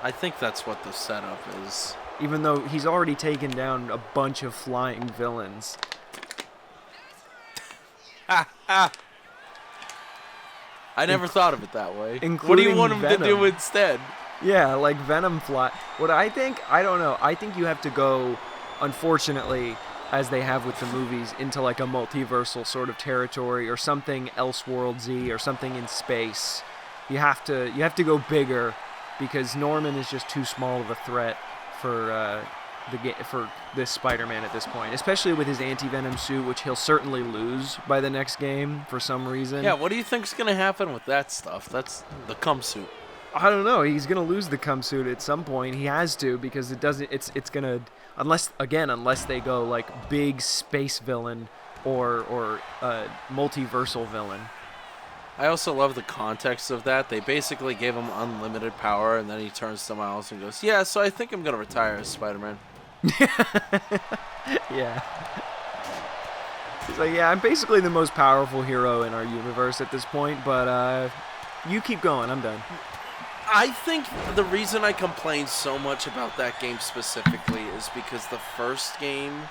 I think that's what the setup is. Even though he's already taken down a bunch of flying villains. I never thought of it that way. What do you Including want him to do Venom. instead? Yeah, like Venom fly. What I think, I don't know. I think you have to go, unfortunately, as they have with the movies, into like a multiversal sort of territory or something Elseworldsy or something in space. You have to go bigger because Norman is just too small of a threat for for this Spider-Man at this point, especially with his anti-venom suit, which he'll certainly lose by the next game for some reason. Yeah, what do you think's gonna happen with that stuff? That's the cum suit. I don't know. He's gonna lose the cum suit at some point. He has to because it doesn't. It's gonna unless they go like big space villain or multiversal villain. I also love the context of that. They basically gave him unlimited power, and then he turns to Miles and goes, "Yeah, so I think I'm gonna retire as Spider-Man." Yeah. He's like, yeah, I'm basically the most powerful hero in our universe at this point, but you keep going. I'm done. I think the reason I complain so much about that game specifically is because the first game,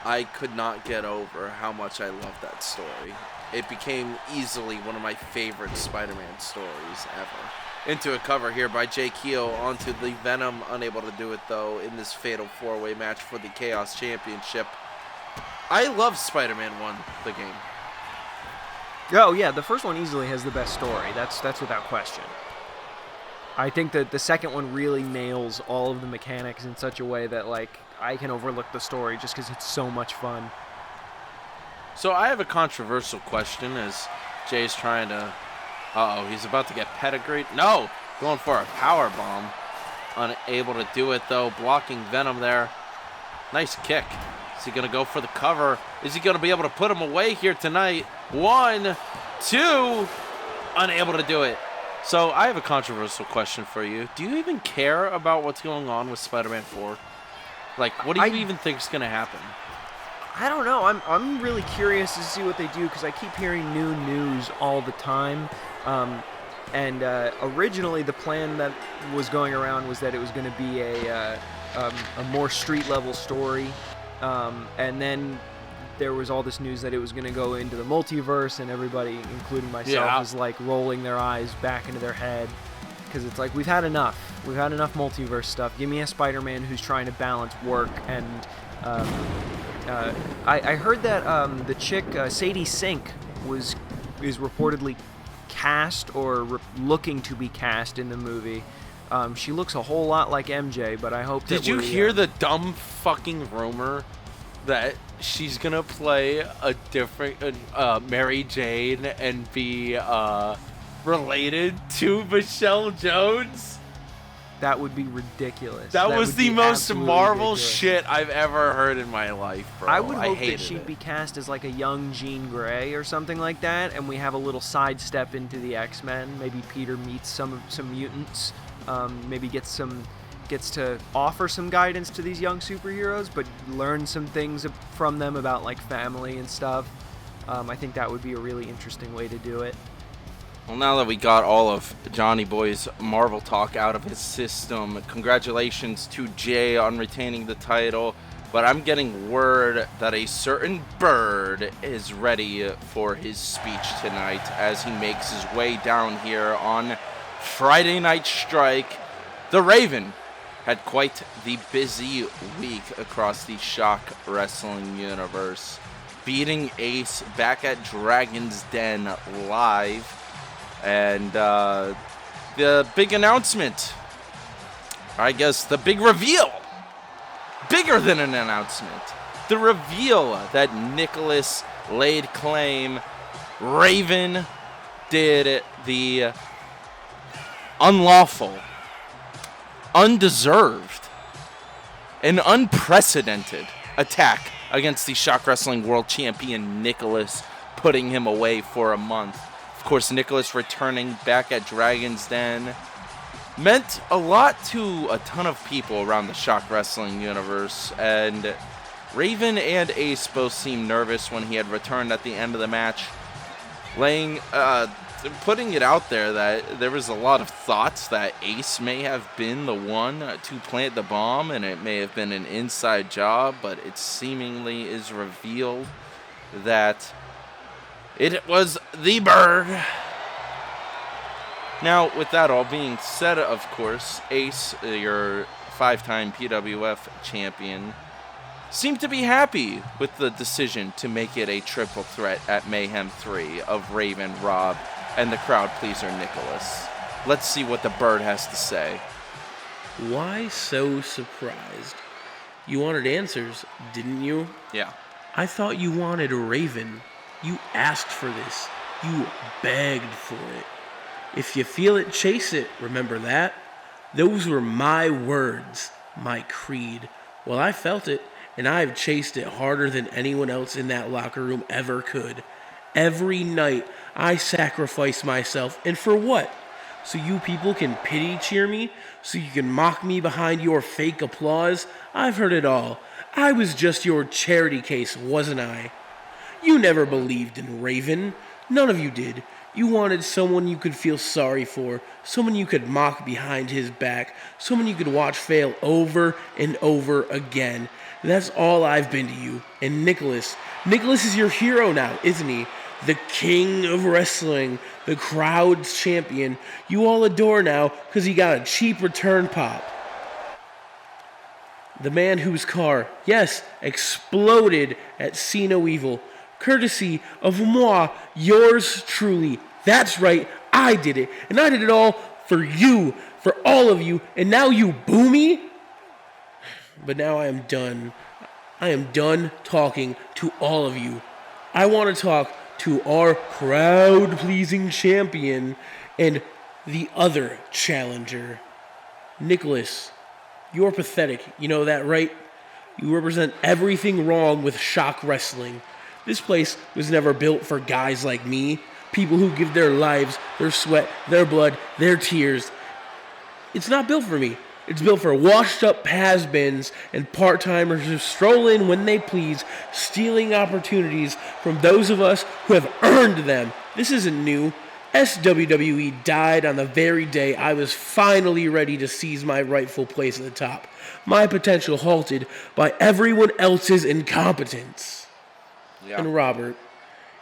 I could not get over how much I loved that story. It became easily one of my favorite Spider-Man stories ever. Into a cover here by Jey Keo onto the Venom, unable to do it though in this fatal four-way match for the Chaos Championship. I love Spider-Man 1, the game. Oh yeah, the first one easily has the best story. That's without question. I think that the second one really nails all of the mechanics in such a way that like I can overlook the story just because it's so much fun. So I have a controversial question as Jay's trying to... Uh-oh, he's about to get pedigreed. No! Going for a power bomb. Unable to do it, though. Blocking Venom there. Nice kick. Is he going to go for the cover? Is he going to be able to put him away here tonight? 1, 2. Unable to do it. So I have a controversial question for you. Do you even care about what's going on with Spider-Man 4? Like, what do you even think is going to happen? I don't know. I'm really curious to see what they do because I keep hearing new news all the time. And originally the plan that was going around was that it was going to be a more street-level story. And then there was all this news that it was going to go into the multiverse, and everybody, including myself, was like rolling their eyes back into their head. Because it's like, we've had enough. We've had enough multiverse stuff. Give me a Spider-Man who's trying to balance work and... I heard that the chick, Sadie Sink, is reportedly cast or looking to be cast in the movie. She looks a whole lot like MJ, but I hope that Did you hear the dumb fucking rumor that she's gonna play a different Mary Jane and be related to Michelle Jones? That would be ridiculous. That was the most Marvel shit I've ever heard in my life, bro. I would hope that she'd be cast as like a young Jean Grey or something like that, and we have a little sidestep into the X-Men. Maybe Peter meets some mutants, maybe gets to offer some guidance to these young superheroes, but learn some things from them about like family and stuff. I think that would be a really interesting way to do it. Well, now that we got all of Johnny Boy's Marvel talk out of his system, congratulations to Jey on retaining the title, but I'm getting word that a certain bird is ready for his speech tonight as he makes his way down here on Friday Night Strike. The Raven had quite the busy week across the ShockWrestling universe, beating Ace back at Dragon's Den live. And the big announcement, I guess the big reveal, bigger than an announcement, the reveal that Nicholas laid claim. Raven did the unlawful, undeserved, and unprecedented attack against the ShockWrestling World Champion Nicholas, putting him away for a month. Of course, Nicholas returning back at Dragon's Den meant a lot to a ton of people around the ShockWrestling universe, and Raven and Ace both seemed nervous when he had returned at the end of the match, putting it out there that there was a lot of thoughts that Ace may have been the one to plant the bomb, and it may have been an inside job, but it seemingly is revealed that it was the bird. Now, with that all being said, of course, Ace, your 5-time PWF champion, seemed to be happy with the decision to make it a triple threat at Mayhem 3 of Raven, Rob, and the crowd pleaser Nicholas. Let's see what the bird has to say. Why so surprised? You wanted answers, didn't you? Yeah. I thought you wanted a Raven. You asked for this. You begged for it. If you feel it, chase it. Remember that? Those were my words, my creed. Well, I felt it, and I've chased it harder than anyone else in that locker room ever could. Every night, I sacrifice myself, and for what? So you people can pity cheer me? So you can mock me behind your fake applause? I've heard it all. I was just your charity case, wasn't I? You never believed in Raven. None of you did. You wanted someone you could feel sorry for, someone you could mock behind his back, someone you could watch fail over and over again. That's all I've been to you. And Nicholas is your hero now, isn't he? The king of wrestling, the crowd's champion. You all adore now because he got a cheap return pop. The man whose car, yes, exploded at See No Evil, courtesy of moi, yours truly. That's right, I did it. And I did it all for you, for all of you. And now you boo me? But now I am done. I am done talking to all of you. I want to talk to our crowd-pleasing champion and the other challenger. Nicholas, you're pathetic. You know that, right? You represent everything wrong with ShockWrestling. This place was never built for guys like me, people who give their lives, their sweat, their blood, their tears. It's not built for me. It's built for washed-up has-beens and part-timers who stroll in when they please, stealing opportunities from those of us who have earned them. This isn't new. SWWE died on the very day I was finally ready to seize my rightful place at the top. My potential halted by everyone else's incompetence. Yeah. And Robert,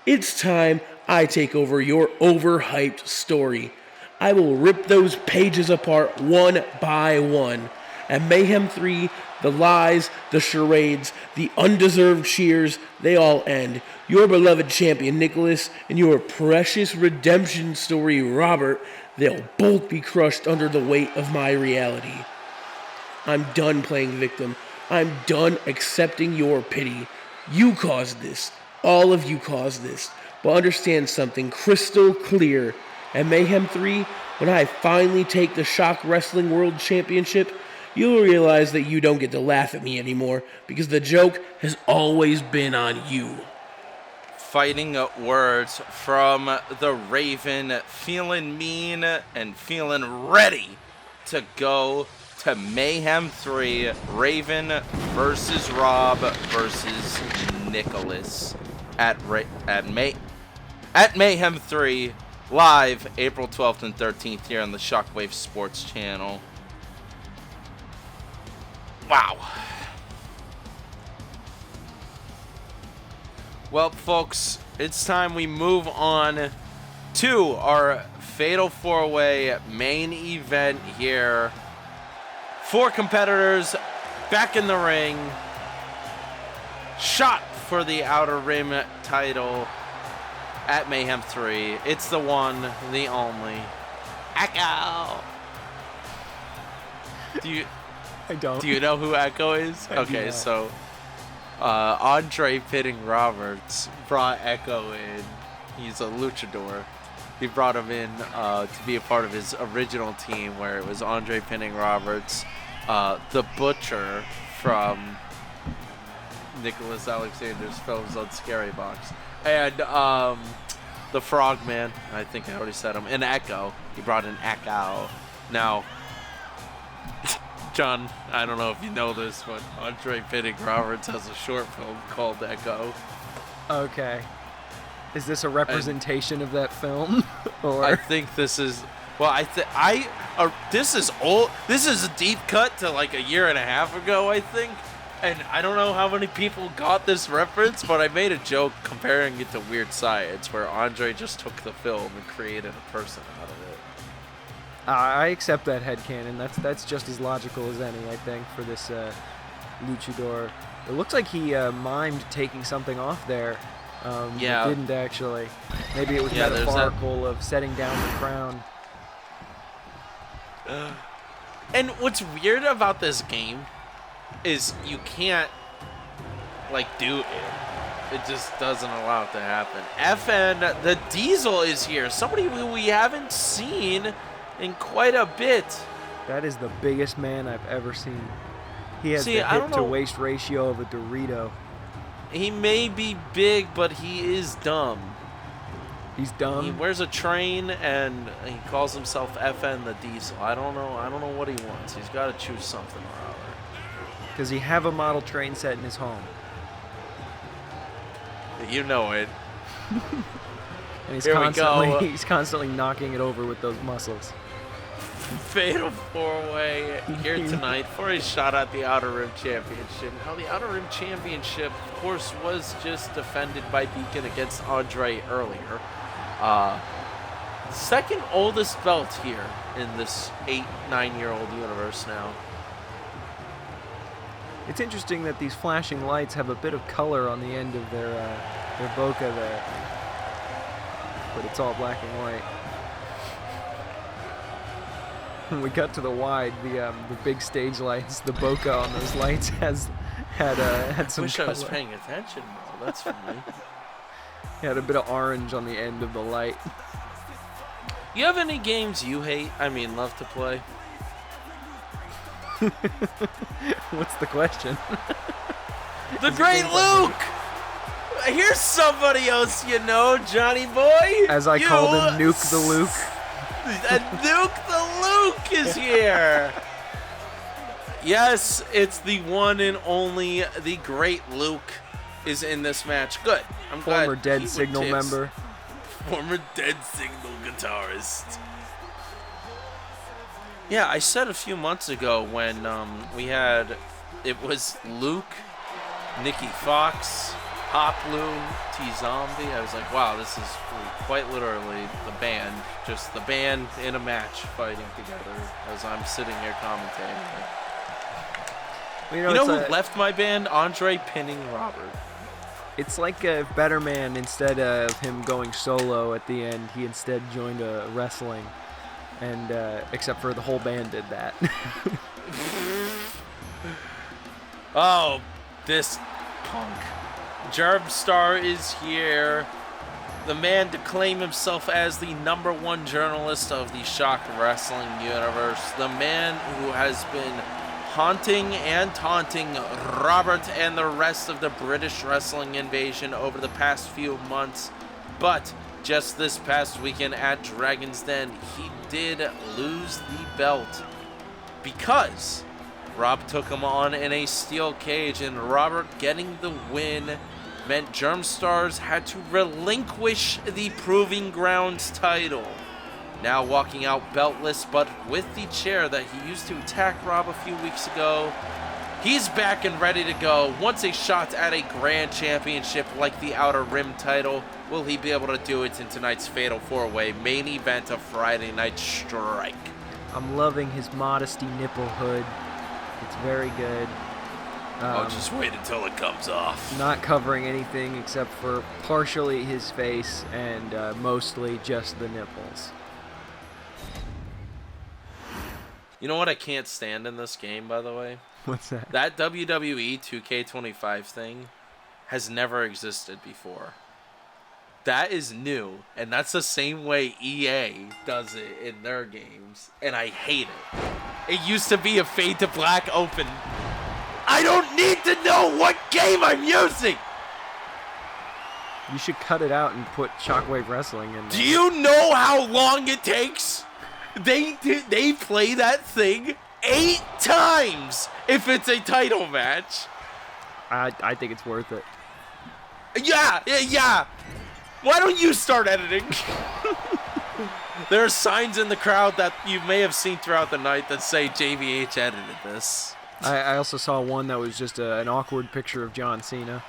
it's time I take over your overhyped story. I will rip those pages apart one by one. At Mayhem 3, the lies, the charades, the undeserved cheers, they all end. Your beloved champion, Nicholas, and your precious redemption story, Robert, they'll both be crushed under the weight of my reality. I'm done playing victim. I'm done accepting your pity. You caused this. All of you caused this. But understand something crystal clear. At Mayhem 3, when I finally take the ShockWrestling World Championship, you'll realize that you don't get to laugh at me anymore because the joke has always been on you. Fighting words from the Raven, feeling mean and feeling ready to go to Mayhem 3. Raven versus Rob versus Nicholas at Mayhem 3, live April 12th and 13th here on the Shockwave Sports Channel. Wow. Well, folks, it's time we move on to our Fatal 4-Way main event here. 4 competitors back in the ring. Shot for the Outer Rim title at Mayhem 3. It's the one, the only. Echo! I don't. Do you know who Echo is? Okay, so Andre Pitting Roberts brought Echo in. He's a luchador. He brought him in to be a part of his original team where it was Andre Pitting Roberts, the Butcher from Nicholas Alexander's films on Scary Box, and the Frogman, I think I already said him, and Echo. He brought in Echo. Now, John, I don't know if you know this, but Andre Pitting Roberts has a short film called Echo. Okay. Is this a representation of that film? Or I think this is, well, this is old. This is a deep cut to like a year and a half ago, I think. And I don't know how many people got this reference, but I made a joke comparing it to Weird Science, where Andre just took the film and created a person out of it. I accept that headcanon. That's just as logical as any, I think, for this luchador. It looks like he mimed taking something off there. Yeah. It didn't actually. Maybe it was metaphorical of setting down the crown. And what's weird about this game is you can't, like, do it. It just doesn't allow it to happen. FN, the Diesel is here. Somebody who we haven't seen in quite a bit. That is the biggest man I've ever seen. He has the hip-to-waist ratio of a Dorito. He may be big, but he is dumb. He's dumb? He wears a train, and he calls himself FN the Diesel. I don't know what he wants. He's got to choose something or other. Does he have a model train set in his home? You know it. And he's constantly knocking it over with those muscles. Fatal 4-Way here tonight for a shot at the Outer Rim Championship. Now, the Outer Rim Championship, of course, was just defended by Beacon against Andre earlier. Second oldest belt here in this 8-9-year-old universe now. It's interesting that these flashing lights have a bit of color on the end of their bokeh there, but it's all black and white. When we got to the wide, the big stage lights, the bokeh on those lights had some Wish color. I was paying attention, bro. That's funny. Had a bit of orange on the end of the light. You have any games you hate? I mean, love to play? What's the question? The Great Luke! Here's somebody else you know, Johnny boy. As I called him, Nuke the Luke. And Nuke the Luke is here. Yes, it's the one and only, the Great Luke is in this match. Good. I'm glad. Former Dead Signal member. Former Dead Signal guitarist. Yeah, I said a few months ago when it was Luke, Nikki Fox, Hop Loom, T-Zombie. I was like, wow, this is quite literally the band. Just the band in a match fighting together as I'm sitting here commentating. You know who left my band? Andre pinning Robert. It's like a better man. Instead of him going solo at the end, he instead joined a wrestling. And except for the whole band did that. Oh, this punk. Jerbstar is here. The man to claim himself as the #1 journalist of the Shock Wrestling universe. The man who has been haunting and taunting Robert and the rest of the British wrestling invasion over the past few months. But just this past weekend at Dragon's Den, he did lose the belt because Rob took him on in a steel cage, and Robert getting the win meant Germstars had to relinquish the Proving Grounds title. Now walking out beltless, but with the chair that he used to attack Rob a few weeks ago, he's back and ready to go. Once a shot at a grand championship like the Outer Rim title, will he be able to do it in tonight's Fatal 4-Way main event of Friday Night Strike? I'm loving his modesty nipple hood. It's very good. I'll just wait until it comes off. Not covering anything except for partially his face and mostly just the nipples. You know what I can't stand in this game, by the way? What's that? That WWE 2K25 thing has never existed before. That is new, and that's the same way EA does it in their games, and I hate it. It used to be a Fade to Black open. I don't need to know what game I'm using! You should cut it out and put Shockwave Wrestling in there. Do you know how long it takes? They play that thing 8 times if it's a title match. I think it's worth it. Yeah. Why don't you start editing? There are signs in the crowd that you may have seen throughout the night that say JVH edited this. I also saw one that was just an awkward picture of John Cena.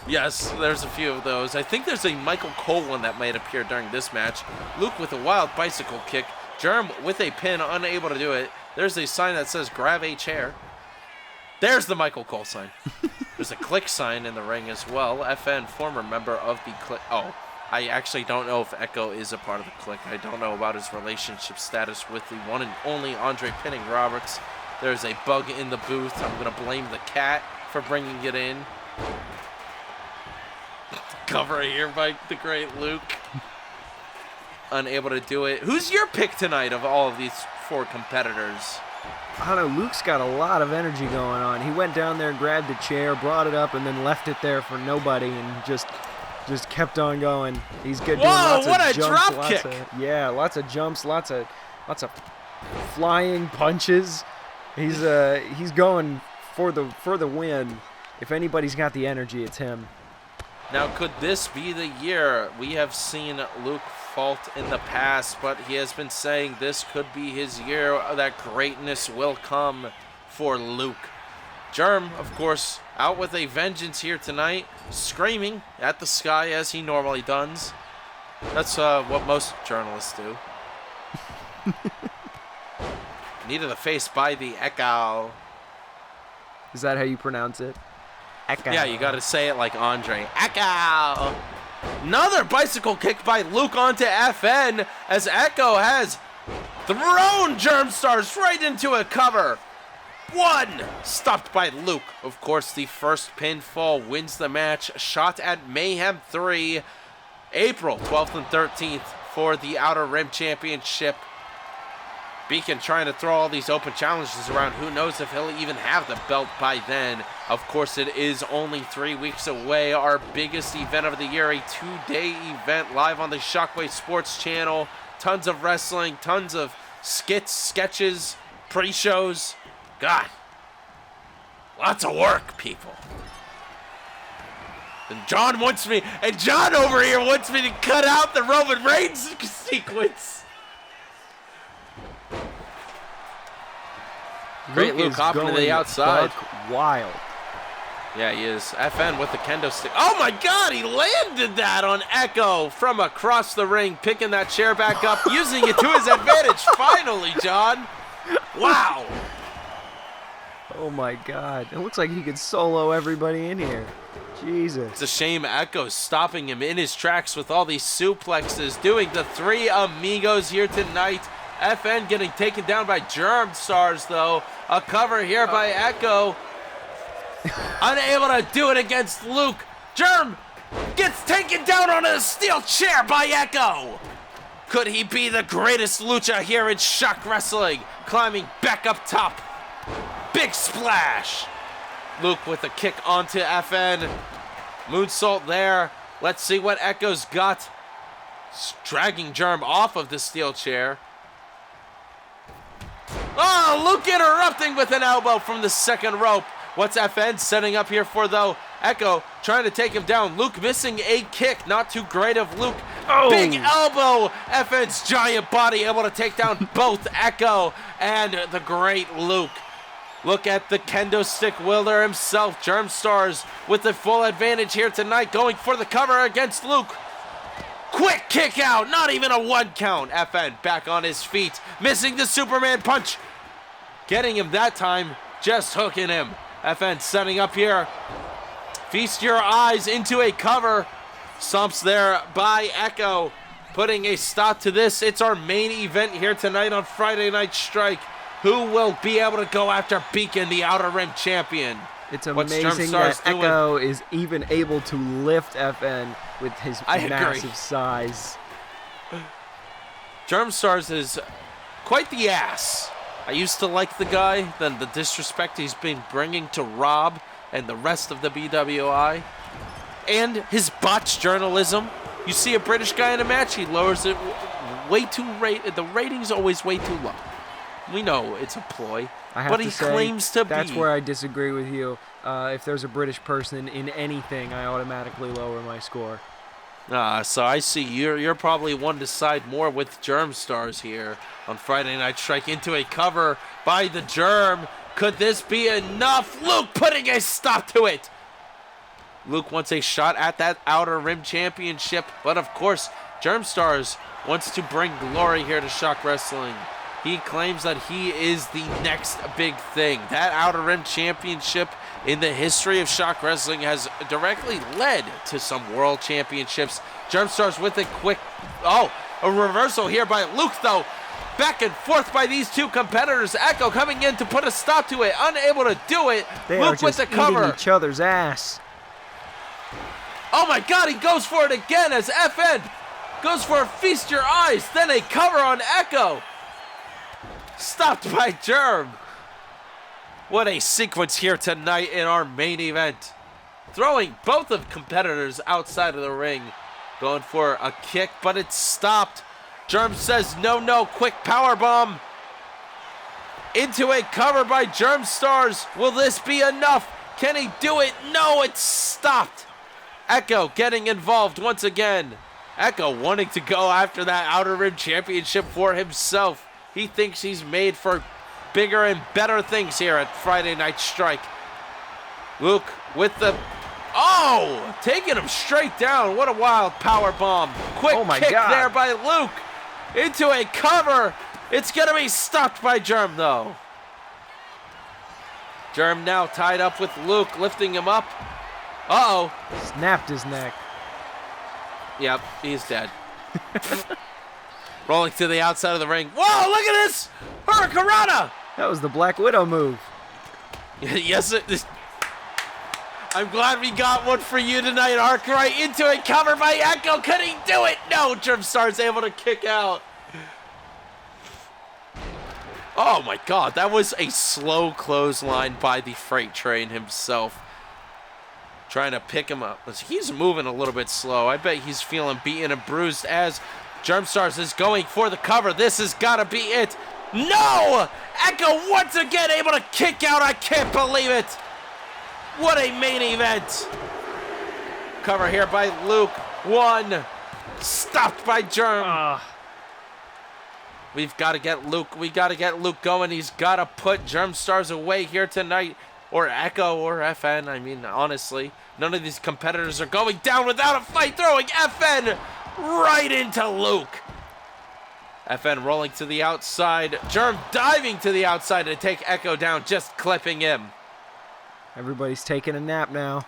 Yes, there's a few of those. I think there's a Michael Cole one that might appear during this match. Luke with a wild bicycle kick. Germ with a pin, unable to do it. There's a sign that says grab a chair. There's the Michael Cole sign. There's a Click sign in the ring as well. FN, former member of the Click. Oh, I actually don't know if Echo is a part of the Click. I don't know about his relationship status with the one and only Andre pinning Roberts. There's a bug in the booth. I'm going to blame the cat for bringing it in. Cover here by the great Luke. Unable to do it. Who's your pick tonight of all of these 4 competitors? I don't know. Luke's got a lot of energy going on. He went down there, grabbed a chair, brought it up, and then left it there for nobody, and just kept on going. He's good. Doing lots what of a jumps, drop kick! Yeah, lots of jumps, lots of flying punches. He's going for the win. If anybody's got the energy, it's him. Now, could this be the year? We have seen Luke fault in the past, but he has been saying this could be his year, that greatness will come for Luke. Germ, of course, out with a vengeance here tonight, screaming at the sky as he normally does. That's what most journalists do. Knee to the face by the Echo. Is that how you pronounce it? Echo. Yeah, you gotta say it like Andre. Echo! Another bicycle kick by Luke onto FN as Echo has thrown Germstars right into a cover. 1! Stopped by Luke. Of course, the first pinfall wins the match. Shot at Mayhem 3. April 12th and 13th for the Outer Rim Championship. Beacon trying to throw all these open challenges around. Who knows if he'll even have the belt by then. Of course, it is only 3 weeks away. Our biggest event of the year, a 2-day event live on the Shockwave Sports channel. Tons of wrestling, tons of skits, sketches, pre-shows. God, lots of work, people. And John over here wants me to cut out the Roman Reigns sequence. Great Luke hopping to the outside. Wild. Yeah, he is. FN with the kendo stick. Oh my God, he landed that on Echo from across the ring, picking that chair back up, using it to his advantage. Finally, John. Wow. Oh my God. It looks like he could solo everybody in here. Jesus. It's a shame Echo's stopping him in his tracks with all these suplexes, doing the three amigos here tonight. FN getting taken down by Germ Stars, though. A cover here by Echo. Unable to do it against Luke. Germ gets taken down on a steel chair by Echo. Could he be the greatest lucha here in Shock Wrestling? Climbing back up top. Big splash. Luke with a kick onto FN. Moonsault there. Let's see what Echo's got. Dragging Germ off of the steel chair. Oh, Luke interrupting with an elbow from the second rope. What's FN setting up here for, though? Echo trying to take him down. Luke missing a kick. Not too great of Luke. Oh. Big elbow. FN's giant body able to take down both Echo and the great Luke. Look at the kendo stick wielder himself. Germ Stars with the full advantage here tonight. Going for the cover against Luke. Quick kick out. Not even a 1 count. FN back on his feet. Missing the Superman punch. Getting him that time. Just hooking him. FN setting up here. Feast your eyes into a cover. Stomps there by Echo. Putting a stop to this. It's our main event here tonight on Friday Night Strike. Who will be able to go after Beacon, the Outer Rim champion? It's amazing that Echo is even able to lift FN with his massive size. Germ Stars is quite the ass. I used to like the guy, then the disrespect he's been bringing to Rob and the rest of the BWI. And his botched journalism. You see a British guy in a match, he lowers it way too the rating's always way too low. We know it's a ploy, but he claims to be. That's where I disagree with you. If there's a British person in anything, I automatically lower my score. So I see you're probably one to side more with Germ Stars here on Friday Night Strike. Into a cover by the Germ. Could this be enough? Luke putting a stop to it. Luke wants a shot at that Outer Rim Championship, but of course, Germ Stars wants to bring glory here to Shock Wrestling. He claims that he is the next big thing. That Outer Rim Championship in the history of Shock Wrestling has directly led to some world championships. Germ Stars with a quick, a reversal here by Luke, though. Back and forth by these two competitors. Echo coming in to put a stop to it, unable to do it. They Luke are with just the cover. eating each other's ass. Oh my God, he goes for it again as FN goes for a feast your eyes, then a cover on Echo. Stopped by Germ. What a sequence here tonight in our main event. Throwing both of competitors outside of the ring. Going for a kick, but it's stopped. Germ says no, quick power bomb. Into a cover by Germ Stars. Will this be enough? Can he do it? No, it's stopped. Echo getting involved once again. Echo wanting to go after that Outer Rim Championship for himself. He thinks he's made for bigger and better things here at Friday Night Strike. Luke with the... taking him straight down. What a wild power bomb. Quick kick there by Luke. Into a cover. It's going to be stopped by Germ, though. Germ now tied up with Luke, lifting him up. Snapped his neck. Yep, he's dead. Rolling to the outside of the ring. Whoa, look at this! Hurricanrana! That was the Black Widow move. Yes, I'm glad we got one for you tonight, Arc. Right into a cover by Echo. Could he do it? No, Germ Stars able to kick out. Oh my God, that was a slow clothesline by the Freight Train himself. Trying to pick him up. He's moving a little bit slow. I bet he's feeling beaten and bruised as Germ Stars is going for the cover. This has got to be it. No! Echo once again able to kick out. I can't believe it. What a main event. cover here by Luke. 1. Stopped by Germ. We've got to get Luke. We got to get Luke going. He's got to put Germ Stars away here tonight. Or Echo or FN. I mean, honestly, none of these competitors are going down without a fight. Throwing FN right into Luke. FN rolling to the outside. Germ diving to the outside to take Echo down, just clipping him. Everybody's taking a nap now.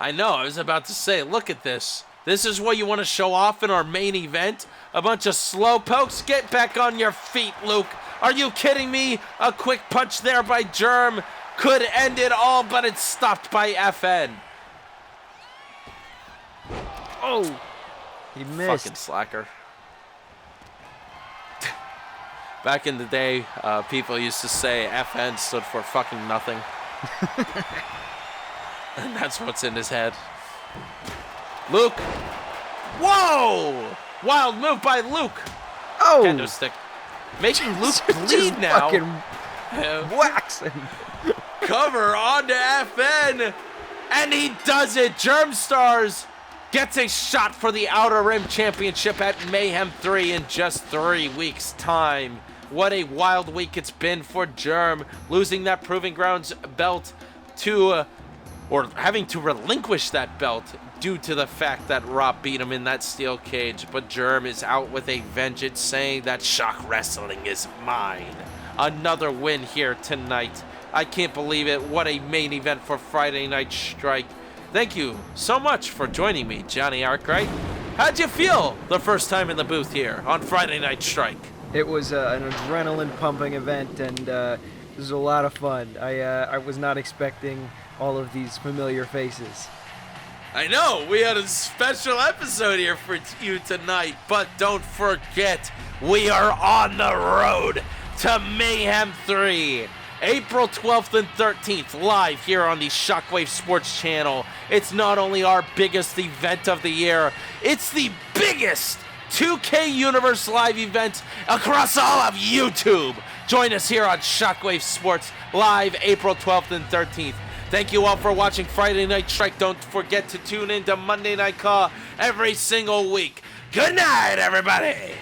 I know, I was about to say, look at this. This is what you want to show off in our main event? A bunch of slow pokes? Get back on your feet, Luke. Are you kidding me? A quick punch there by Germ could end it all, but it's stopped by FN. Oh, he missed. Fucking slacker. Back in the day, people used to say FN stood for fucking nothing. And that's what's in his head. Luke. Whoa! Wild move by Luke. Oh! Kendo stick. Making Luke bleed now. Fucking waxing. Cover onto FN. And he does it. Germ Stars gets a shot for the Outer Rim Championship at Mayhem 3 in just 3 weeks' time. What a wild week it's been for Germ, losing that Proving Grounds belt to, or having to relinquish that belt due to the fact that Rob beat him in that steel cage. But Germ is out with a vengeance, saying that Shock Wrestling is mine. Another win here tonight. I can't believe it. What a main event for Friday Night Strike. Thank you so much for joining me, Johnny Arkwright. How'd you feel the first time in the booth here on Friday Night Strike? It was an adrenaline-pumping event, and it was a lot of fun. I was not expecting all of these familiar faces. I know, we had a special episode here for you tonight, but don't forget, we are on the road to Mayhem 3. April 12th and 13th, live here on the Shockwave Sports Channel. It's not only our biggest event of the year, it's the biggest 2K Universe live event across all of YouTube. Join us here on Shockwave Sports, live April 12th and 13th. Thank you all for watching Friday Night Strike. Don't forget to tune in to Monday Night Call every single week. Good night, everybody.